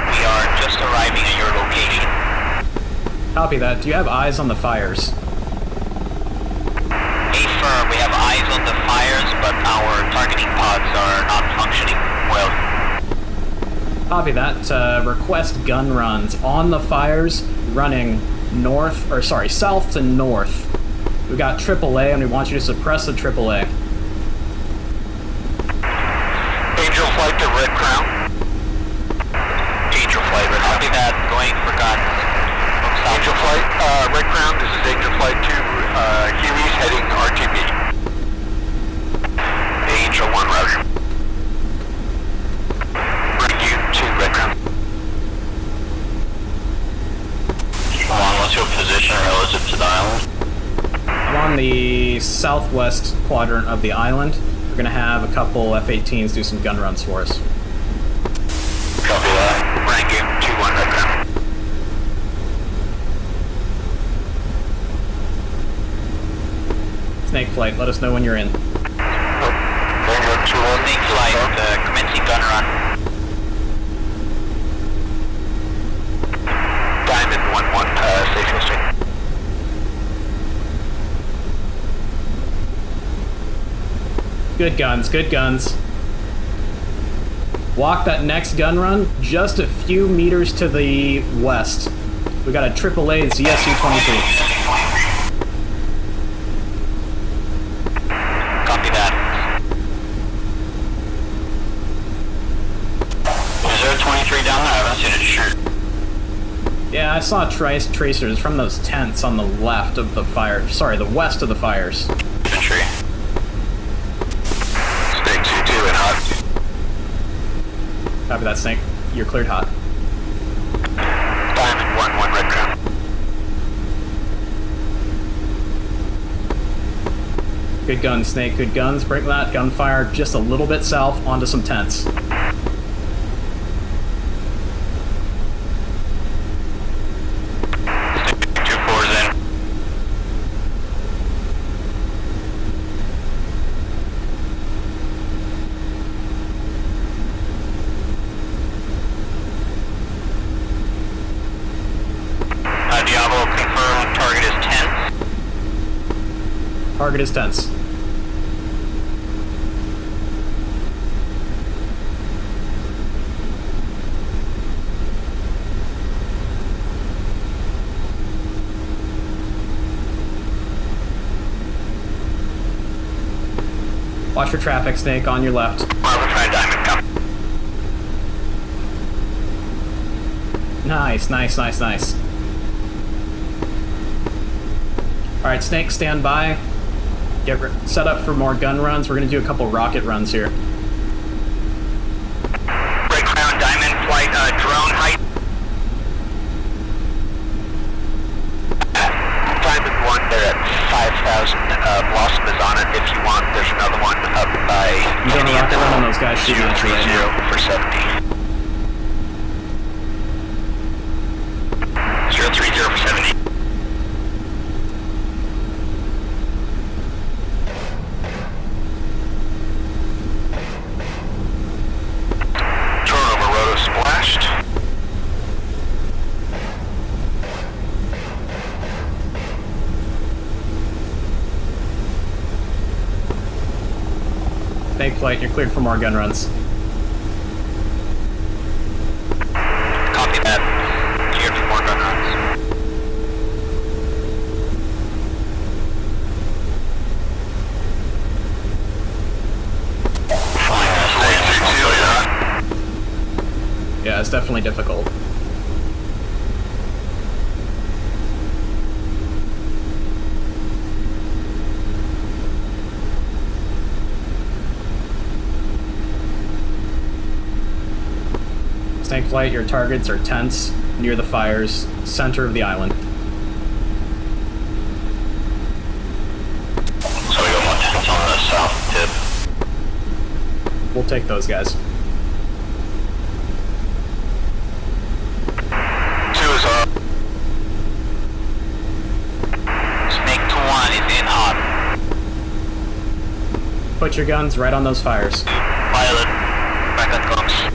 we are just arriving at your location. Copy that. Do you have eyes on the fires? Affirm, we have eyes on the fires, but our targeting pods are not functioning well. Copy that. Request gun runs on the fires, running south to north. We got AAA, and we want you to suppress the AAA. Angel Flight to Red Crown. Angel Flight, copy that, going for guns. Angel Flight, Red Crown, this is Angel Flight to Huey's heading RTB. Angel 1 roger. Bring you to Red Crown. Come on, what's your position relative to the island? I'm on the southwest quadrant of the island. We're gonna have a couple F-18's do some gun runs for us. Copy that. Bring you to 1 Red Crown. Snake Flight, let us know when you're in. Bring you to 1. Snake Flight, commencing gun run. Diamond 1-1, safe hosting. Good guns, good guns. Walk that next gun run just a few meters to the west. We got a AAA ZSU-23. Copy that. Is there a 23 down there? I haven't seen it shoot. Yeah, I saw tracers from those tents on the left of the fire. Sorry, the west of the fires. Infantry. Snake 2-2 and hot. Copy that, Snake. You're cleared hot. Diamond 1-1 Red Crown. Good guns, Snake, good guns. Break that gunfire just a little bit south onto some tents. Snake 2-4's in. Diablo, confirm target is 10. Target is tents. Watch for traffic, Snake, on your left. Bravo 5 Diamond, come. Nice, nice, nice, nice. Alright, Snake, stand by. Get set up for more gun runs. We're gonna do a couple rocket runs here. Red Crown Diamond Flight, drone height. Diamond 1, they're at 5,000. Blossom is on it if you want. There's another one up by I'm doing a rocket run on those guys shooting at you right now. 030 for 70. 030 for 70. Drone over roto splashed. Snake Flight, you're cleared for more gun runs. Copy that. Cleared for more gun runs. Yeah, it's definitely difficult. Snake Flight, your targets are tents. near the fires, center of the island. So we got more tents on the south tip. We'll take those guys. 2 is up. Snake 2-1 is in hot. Put your guns right on those fires. Pilot, back at comms.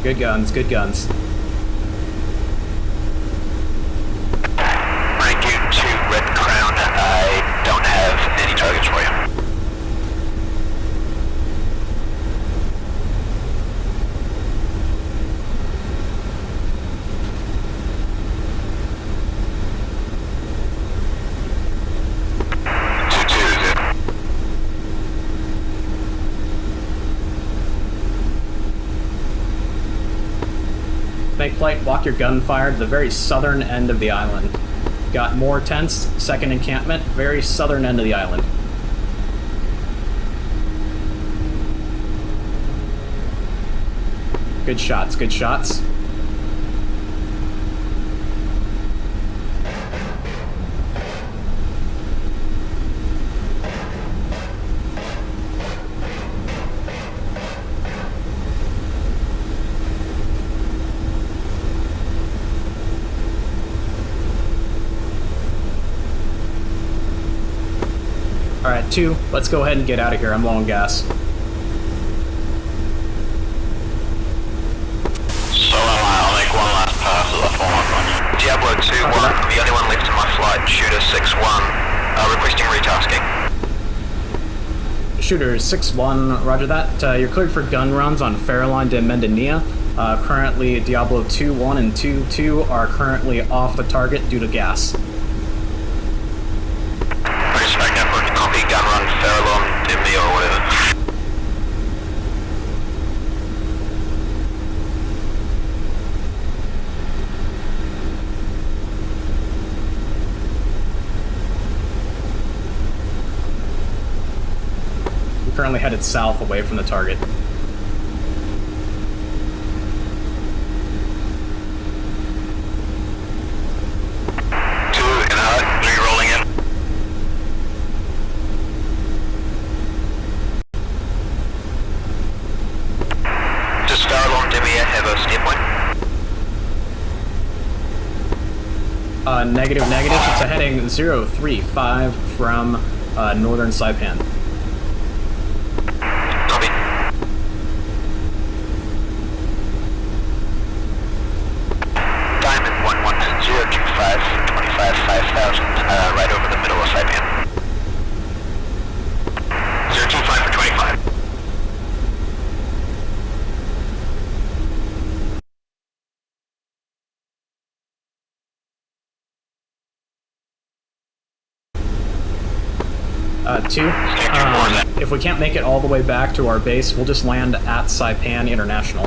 Good guns, good guns. Rank you to Red Crown. I don't have any targets for you. Snake Flight, block your gunfire to the very southern end of the island. Got more tents, second encampment, very southern end of the island. Good shots, good shots. Alright, 2, let's go ahead and get out of here. I'm low on gas. So am I. I'll make one last pass at that form on you. Diablo 2-1, the only one left in my flight. Shooter 6-1, requesting retasking. Shooter 6-1, roger that. You're cleared for gun runs on Fairline de Mendania. Currently, Diablo 2-1 and 2-2 are currently off the target due to gas. Copy, gun run, Fairlawn, Dimmy, or whatever. We're currently headed south away from the target. Negative. It's a heading 035 from northern Saipan. Copy. Diamond 11025, 25, 5000, right over the middle of Saipan. 025 for 25. Two, if we can't make it all the way back to our base, we'll just land at Saipan International.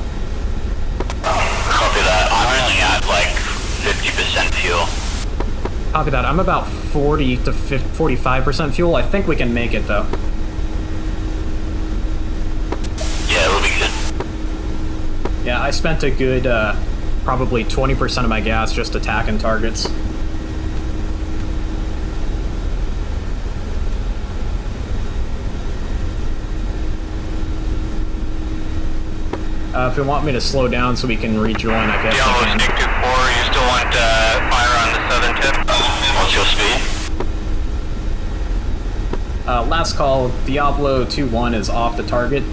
Copy that. I'm only at like 50% fuel. Copy that. I'm about 40 to 45% fuel. I think we can make it though. Yeah, I spent a good, probably 20% of my gas just attacking targets. If you want me to slow down so we can rejoin, I guess I can. Diablo 624, you still want fire on the southern tip? What's your speed? Last call, Diablo 2-1 is off the target.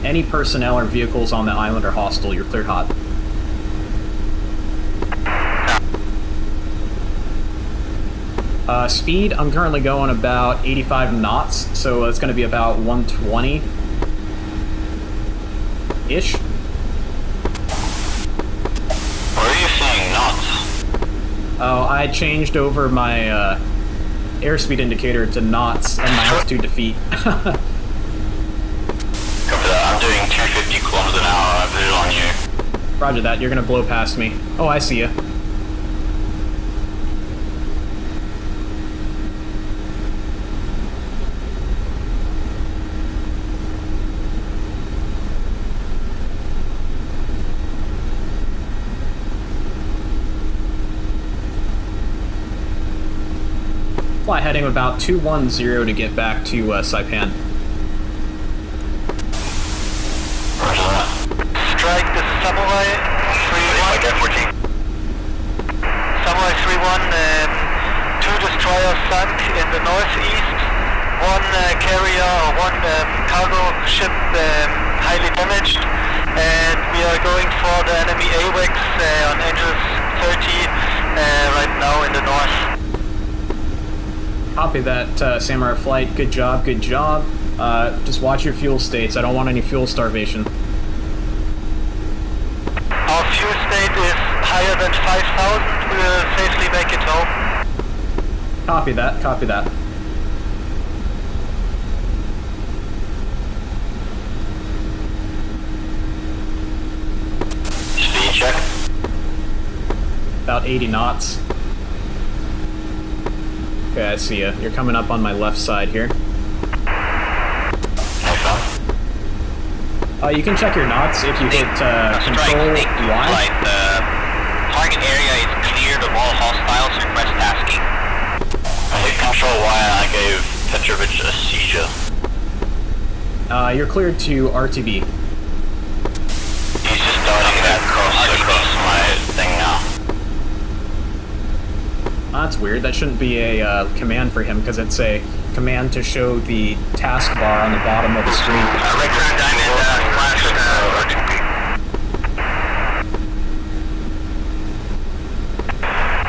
Any personnel or vehicles on the island are hostile. You're cleared hot. Speed, I'm currently going about 85 knots, so it's going to be about 120. Ish. Where are you seeing knots? Oh, I changed over my airspeed indicator to knots and my altitude to feet. Copy that. I'm doing 250 kilometers an hour. I put it on you. Roger that. You're gonna blow past me. Oh, I see ya. Fly heading about 210 to get back to Saipan. Roger that. Strike, this is Samurai 3-1. Samurai 3-1, 2 destroyers sunk in the northeast, 1 carrier or 1 cargo ship highly damaged, and we are going for the enemy AWACS on Ingress 30 right now in the north. Copy that, Samurai Flight. Good job, good job. Just watch your fuel states. I don't want any fuel starvation. Our fuel state is higher than 5,000. We will safely make it home. Copy that, copy that. Speed check. About 80 knots. Okay, I see ya. You're coming up on my left side here. You can check your knots if you hit Control Y. Target area is cleared of all hostiles. Request tasking. I hit Control Y and I gave Petrovich a seizure. You're cleared to RTB. He's just starting that across my thing now. That's weird. That shouldn't be a command for him because it's a command to show the taskbar on the bottom of the screen. Red Crown Diamond flash RTB.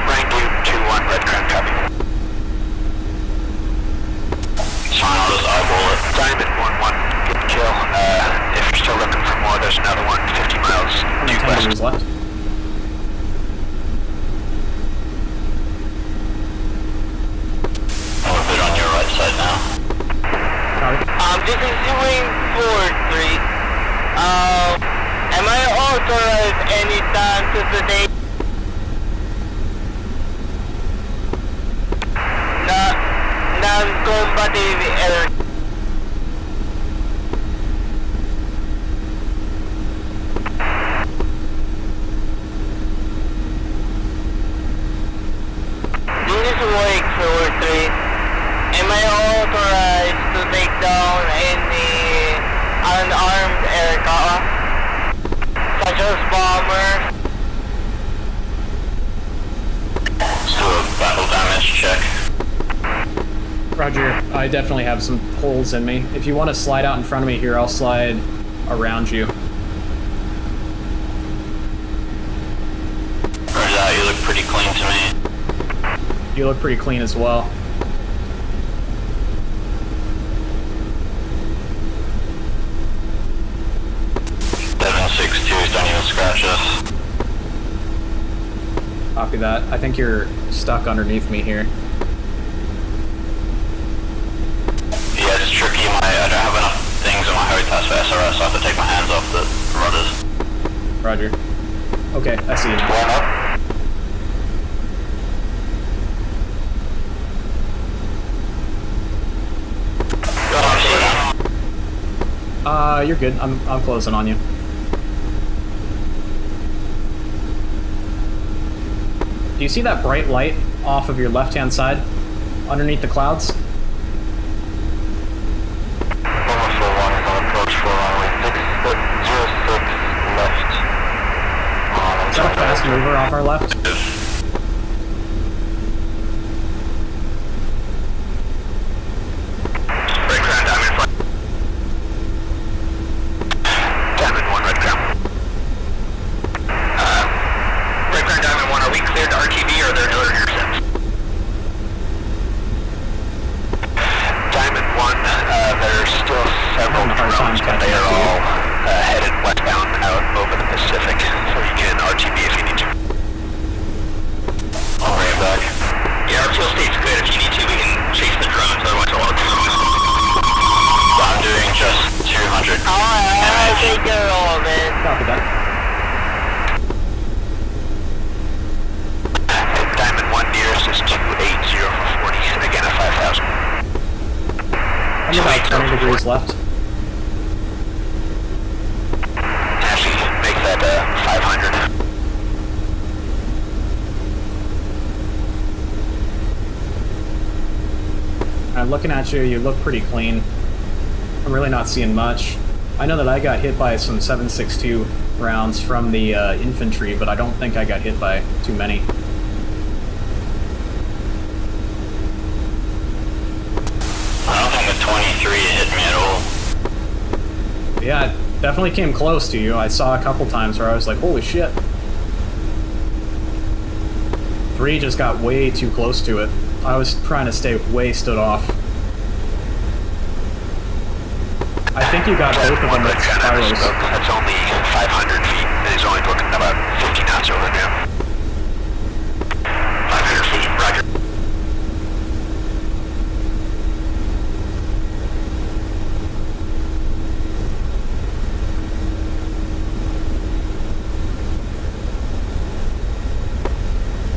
Wrangler 2-1, Red Crown copy. Fine, I'll just eyeball it. Diamond 1-1, good kill. If you're still looking for more, there's another one 50 miles due 10 west. meters left. Side now. This is Wing 4-3. Am I authorized any time to today? Non-combative error. This is Wing 4-3. Am I authorized to take down any unarmed aircraft, such as bombers? Let's do a battle damage check. Roger. I definitely have some holes in me. If you want to slide out in front of me here, I'll slide around you. Roger that, you look pretty clean to me. You look pretty clean as well. Don't even scratch us. Copy that. I think you're stuck underneath me here. Yeah, it's tricky. I don't have enough things on my heritage for SRS, so I have to take my hands off the rudders. Roger. Okay, I see you now. One up. You're good. I'm closing on you. Do you see that bright light off of your left-hand side, underneath the clouds? Almost 41 is on approach for runway 06 left. Is that a fast mover off our left? Right crown, Diamond front. Diamond 1, right crown. Right crown, Diamond 1, are we cleared to RTB or are there no other intercepts? Diamond 1, there's still several drones, but they are all headed westbound out over the Pacific, so you can RTB if you need to. I'll bring it back. Yeah, our fuel state's good. If you need to, we can chase the drones, otherwise I'll I'm doing just 200. Alright, take care of all of it. Copy that. Diamond 1 nearest is 280 for 40, and again at 5,000. I'm about 20 degrees left. Actually, make that 500. I'm looking at you, you look pretty clean. I'm really not seeing much. I know that I got hit by some 7.62 rounds from the infantry, but I don't think I got hit by too many. I don't think the 23 hit me at all. Yeah, it definitely came close to you. I saw a couple times where I was like, holy shit. 3 just got way too close to it. I was trying to stay way stood off. I think you got both of them with spirals. That's only 500 feet. It is only looking about 50 knots over now. 500 feet, roger.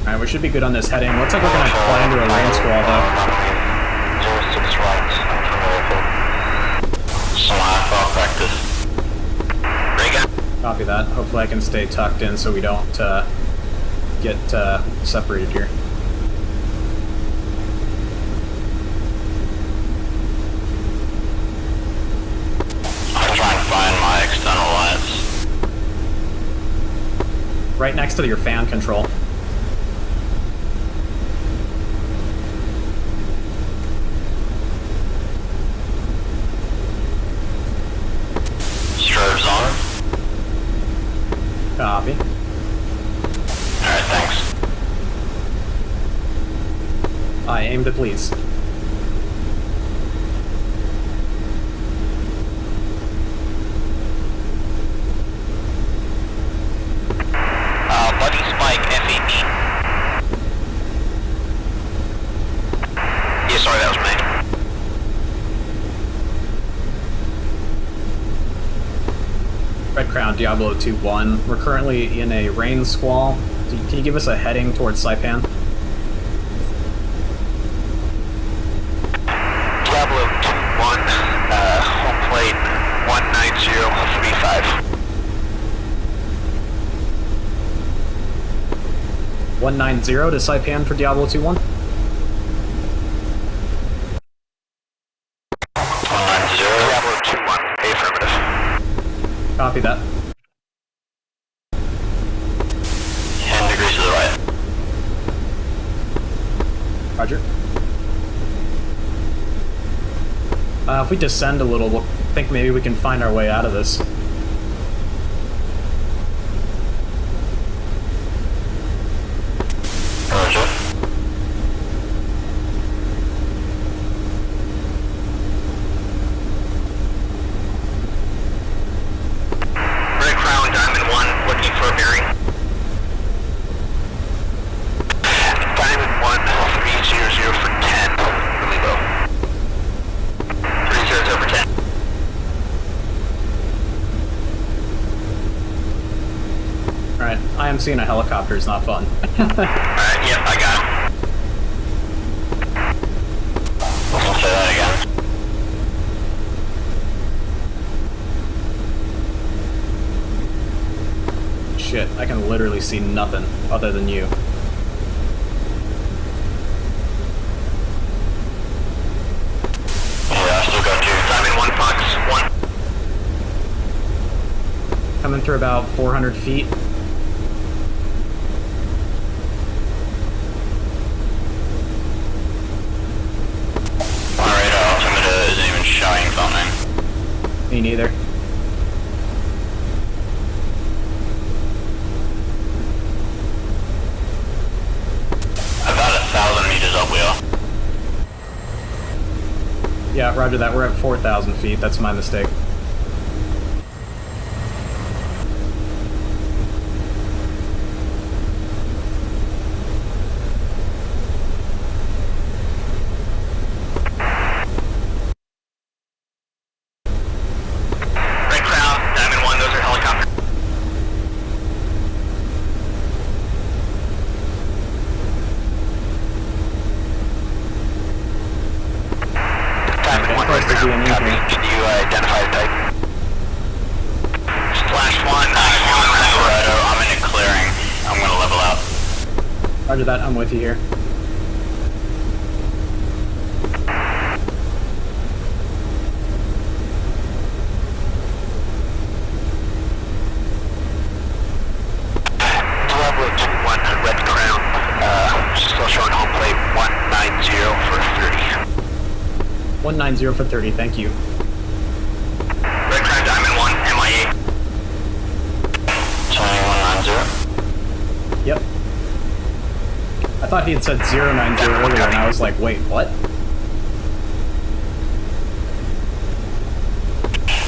Alright, we should be good on this heading. Looks like we're gonna fly into a rain squall though. 06 right, I'm familiar. Some IFR practice. Ray gun. Copy that. Hopefully I can stay tucked in so we don't get separated here. I'm trying to find my external lights. Right next to your fan control. Strobes on. Copy. Alright, thanks. I aim to please. Buddy Spike, F-18. Yeah, sorry, that was me. Red Crown, Diablo 2-1. We're currently in a rain squall. Can you give us a heading towards Saipan? Diablo 2-1, home plate 19035. 190 to Saipan for Diablo 2-1? 190. Diablo 2-1, affirmative. Copy that. 10 degrees to the right. Roger. If we descend a little, we'll think maybe we can find our way out of this. Roger. Red Crown, Diamond 1, looking for a bearing. Diamond 1, 300 for 10, really low. 300 over 10. Alright, IMC in a helicopter is not fun. Alright, yep, I got him. I'll say that again. Shit, I can literally see nothing other than you. Coming through about 400 feet. My radar altimeter isn't even showing something. Me neither. About 1,000 meters up we are. Yeah, roger that. We're at 4,000 feet. That's my mistake. Red Crown, Diamond 1, those are helicopters. Diamond 1, Red Crown, copy. Can you identify the type? Splash 1, Colorado, I'm in a clearing. I'm gonna level out. Roger that. I'm with you here. Diablo 2-1, Red Crown, still showing home plate 190 for 30. 190 for 30. Thank you. Red Crown, Diamond 1, MIA. 2190. Yep. I thought he had said 090 earlier, and I was like, wait, what?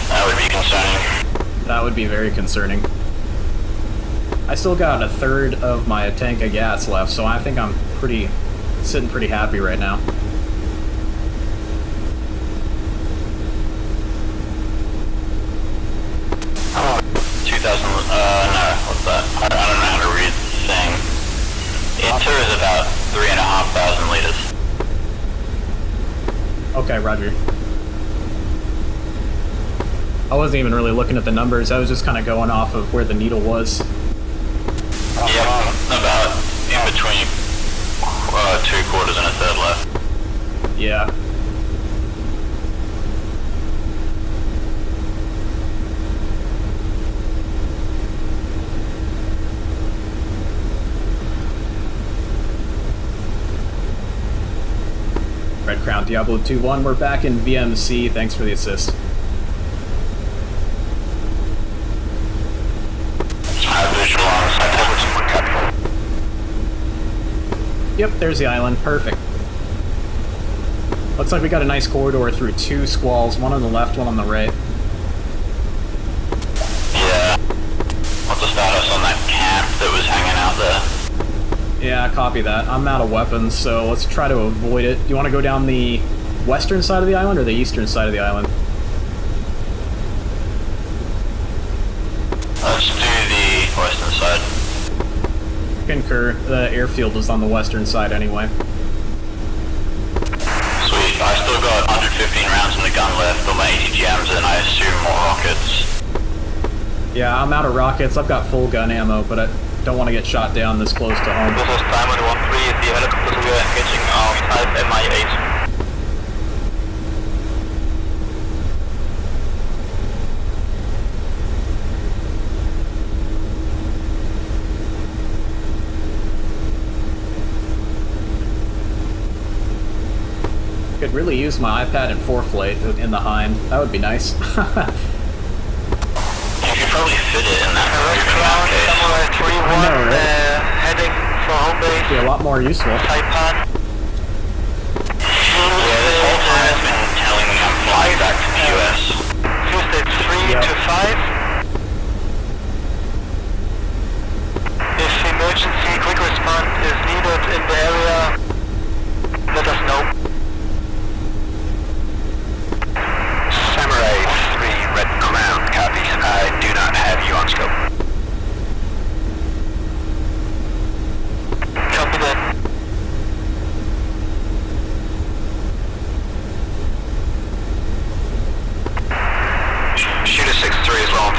That would be concerning. That would be very concerning. I still got a third of my tank of gas left, so I think I'm sitting pretty happy right now. Oh, 2,000, no, what's that? I don't know how to read the thing. Int'l is about 3,500 liters. Okay, roger. I wasn't even really looking at the numbers, I was just kind of going off of where the needle was. Yep, about in between 2 quarters and a third left. Yeah. Red Crown, Diablo 2-1, we're back in VMC, thanks for the assist. Yep, there's the island. Perfect. Looks like we got a nice corridor through 2 squalls, one on the left, one on the right. Yeah. What's the status on that camp that was hanging out there? Yeah, copy that. I'm out of weapons, so let's try to avoid it. Do you want to go down the western side of the island or the eastern side of the island? Let's do the western side. Concur. The airfield is on the western side anyway. Sweet. I still got 115 rounds in the gun left, but my 80 jams and I assume more rockets. Yeah, I'm out of rockets. I've got full gun ammo, but I don't want to get shot down this close to home. This is Diamond 1-3, the helicopters we are engaging are type Mi-8. Could really use my iPad and ForeFlight in the Hind. That would be nice. You could probably fit it in that I know, right? Heading for home base. Be a lot more useful. Saipan. Yeah, this whole time it's been telling me I'm flying back to the US. Tuesday 3 to 5. If emergency quick response is needed in the area, let us know. Samurai 3, Red Crown, copy. I do not have you on scope. Copy that. Shoot a 6-3 as well,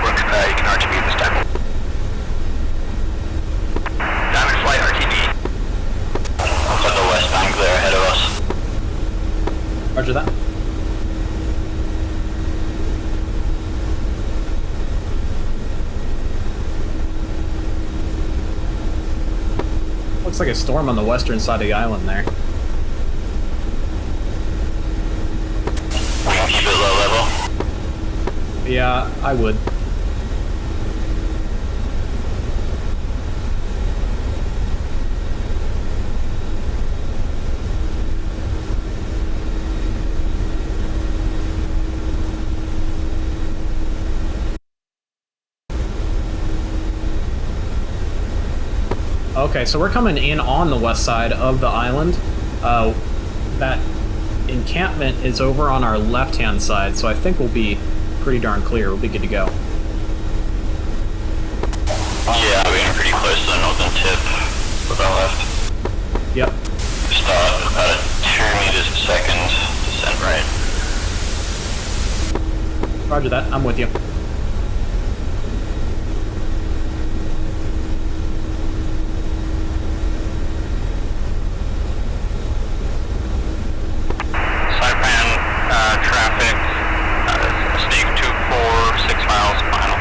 work. You can RTB this time. Diamond flight RTB. Looks like the west bank there ahead of us. Roger that. Looks like a storm on the western side of the island there. We can keep it low level. Yeah, I would. Okay, so we're coming in on the west side of the island. That encampment is over on our left-hand side, so I think we'll be pretty darn clear. We'll be good to go. Yeah, we're getting pretty close to the northern tip with our left. Yep. Start about at 2 meters per second, descent rate. Roger that, I'm with you. Saipan, traffic, Snake 24, 6 miles final.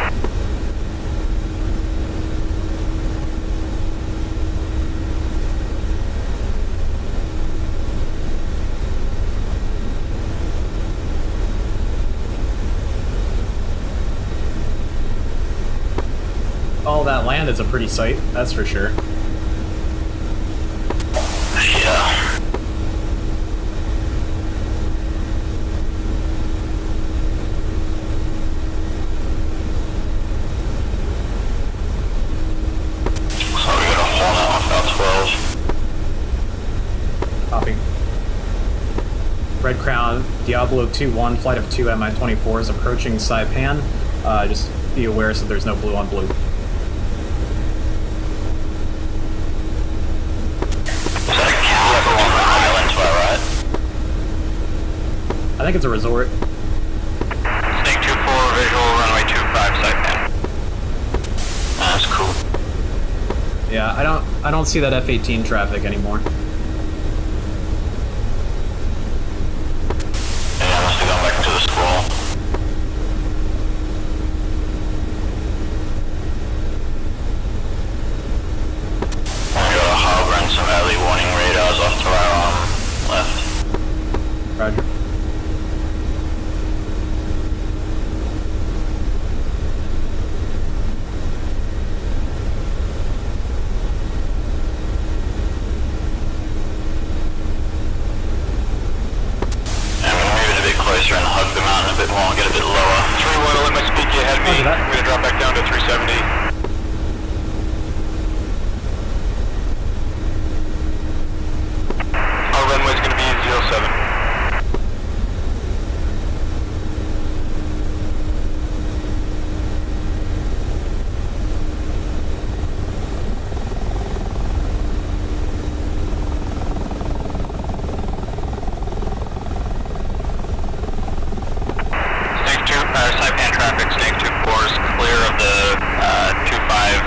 Oh, that land is a pretty sight, that's for sure. Yeah. So we got a Hornet off our 12. Copy. Red Crown, Diablo 2-1, flight of 2 Mi-24 is approaching Saipan. Just be aware so there's no blue on blue. Is that a castle on the island to our right? I think it's a resort. Snake 24, visual, runway 25, Saipan. That's cool. Yeah, I don't see that F-18 traffic anymore. Yeah, I must have gone back into the squall. We got a harbor and some early warning radars off to our left. Roger. And we're moving a bit closer and hug the mountain a bit more, get a bit lower. 3-1, let my speed get ahead of me. Roger that. I'm gonna drop back down to 370. Our runway's gonna be 07. Snake 2, Saipan traffic, Snake 24 is clear of the 25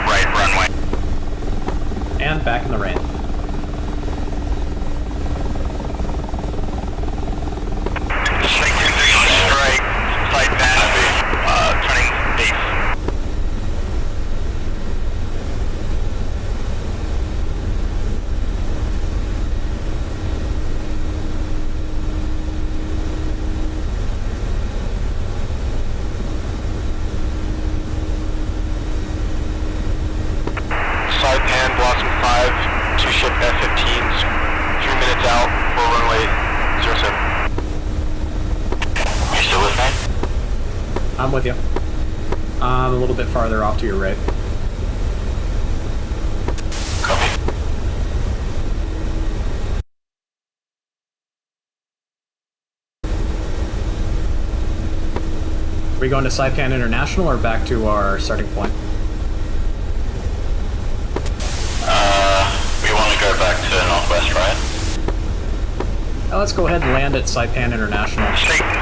right runway. And back in the rain. Snake 23 on strike, Saipan, turning base. Saipan, Blossom 5, 2 ship F-15s, 3 minutes out, full runway 07. You still with me? I'm with you. I'm a little bit farther off to your right. Copy. Are we going to Saipan International or back to our starting point? We want to go back to northwest, right? Let's go ahead and land at Saipan International. Snake 23,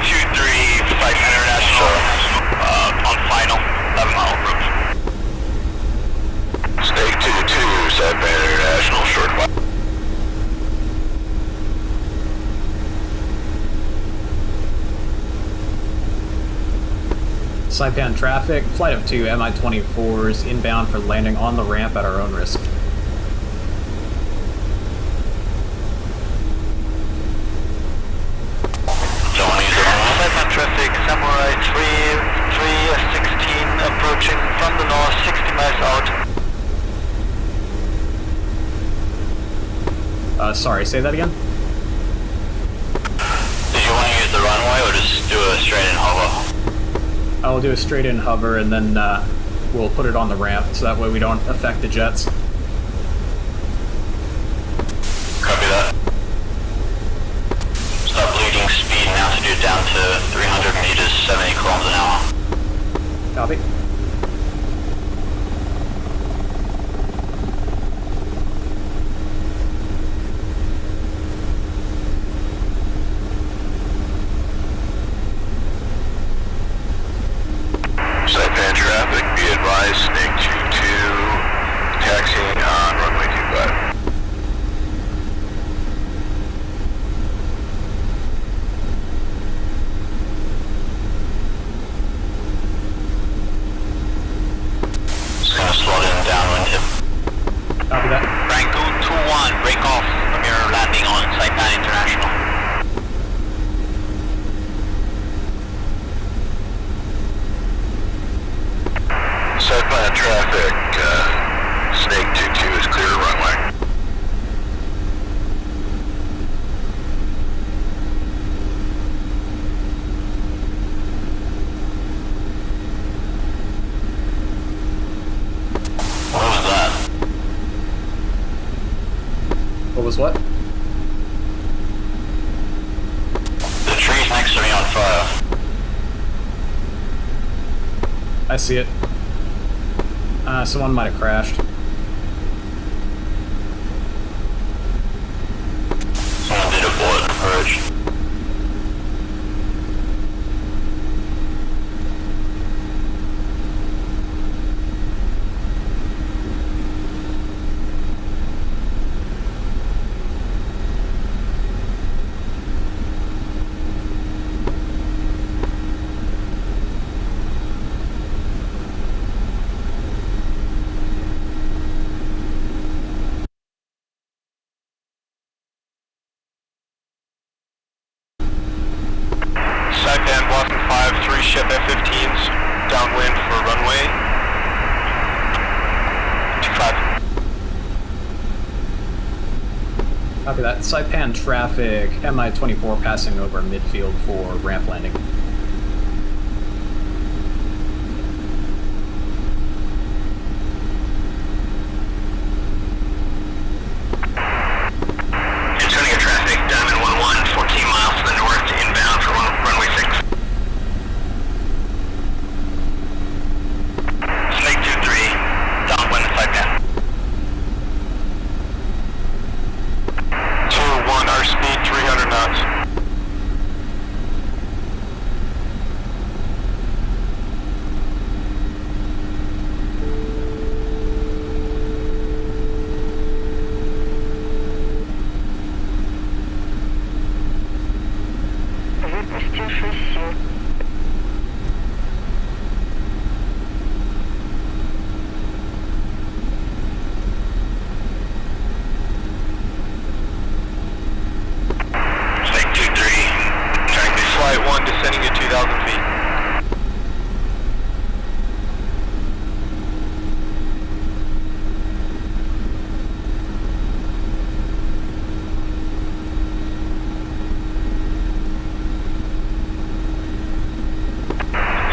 Saipan International, on final. Saipan traffic, flight of 2 Mi-24s inbound for landing on the ramp at our own risk. Saipan traffic, Samurai 316 approaching from the north, 60 miles out. Sorry, say that again? Did you want to use the runway or just do a straight in hover? I'll do a straight in hover and then we'll put it on the ramp so that way we don't affect the jets. Copy that. Stop leading speed and altitude down to 300 meters, 70 kilometers an hour. Copy. Saipan traffic, be advised, snake 22, taxiing on runway 25. Just gonna slot in downwind him. Copy that. Rangoon 2-1, break off from your landing on Saipan International. Saipan traffic, snake 22 is clear runway. What was that? What was what? The trees next to me on fire. I see it. Someone might have crashed. Someone did a bullet purge. Saipan Blossom 5, 3 ship F-15s, downwind for runway 25. Copy that. Saipan traffic, Mi-24 passing over midfield for ramp landing. Turning traffic, Diamond 11, 14 miles to the north, inbound for runway 6. Snake 23, downwind Saipan. 2-1, our speed 300 knots. Выпусти шасси. Snake 23, turning to flight 1, descending at 2,000 feet.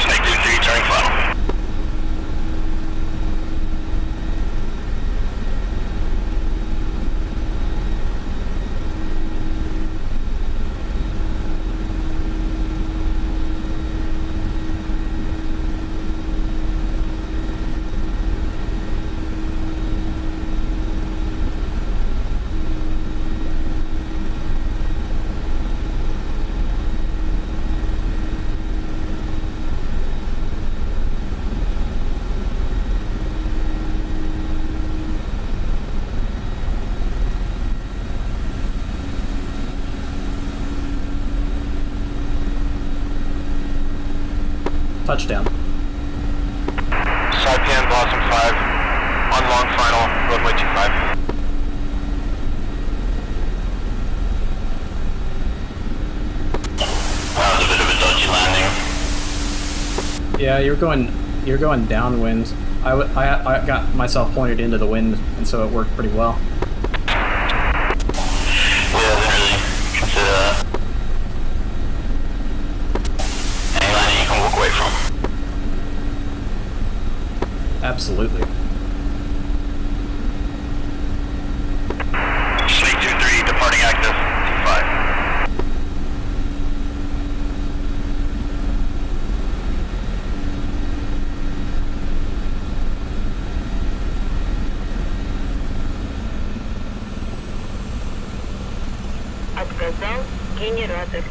Snake 23, turning final. Touchdown. final, runway 25. That was a bit of a dodgy landing. Yeah, you're going downwind. I got myself pointed into the wind, and so it worked pretty well. Yeah, I didn't really consider that. Any landing you can walk away from. Absolutely. Snake 2-3, departing active, 2-5. Отказал генератор.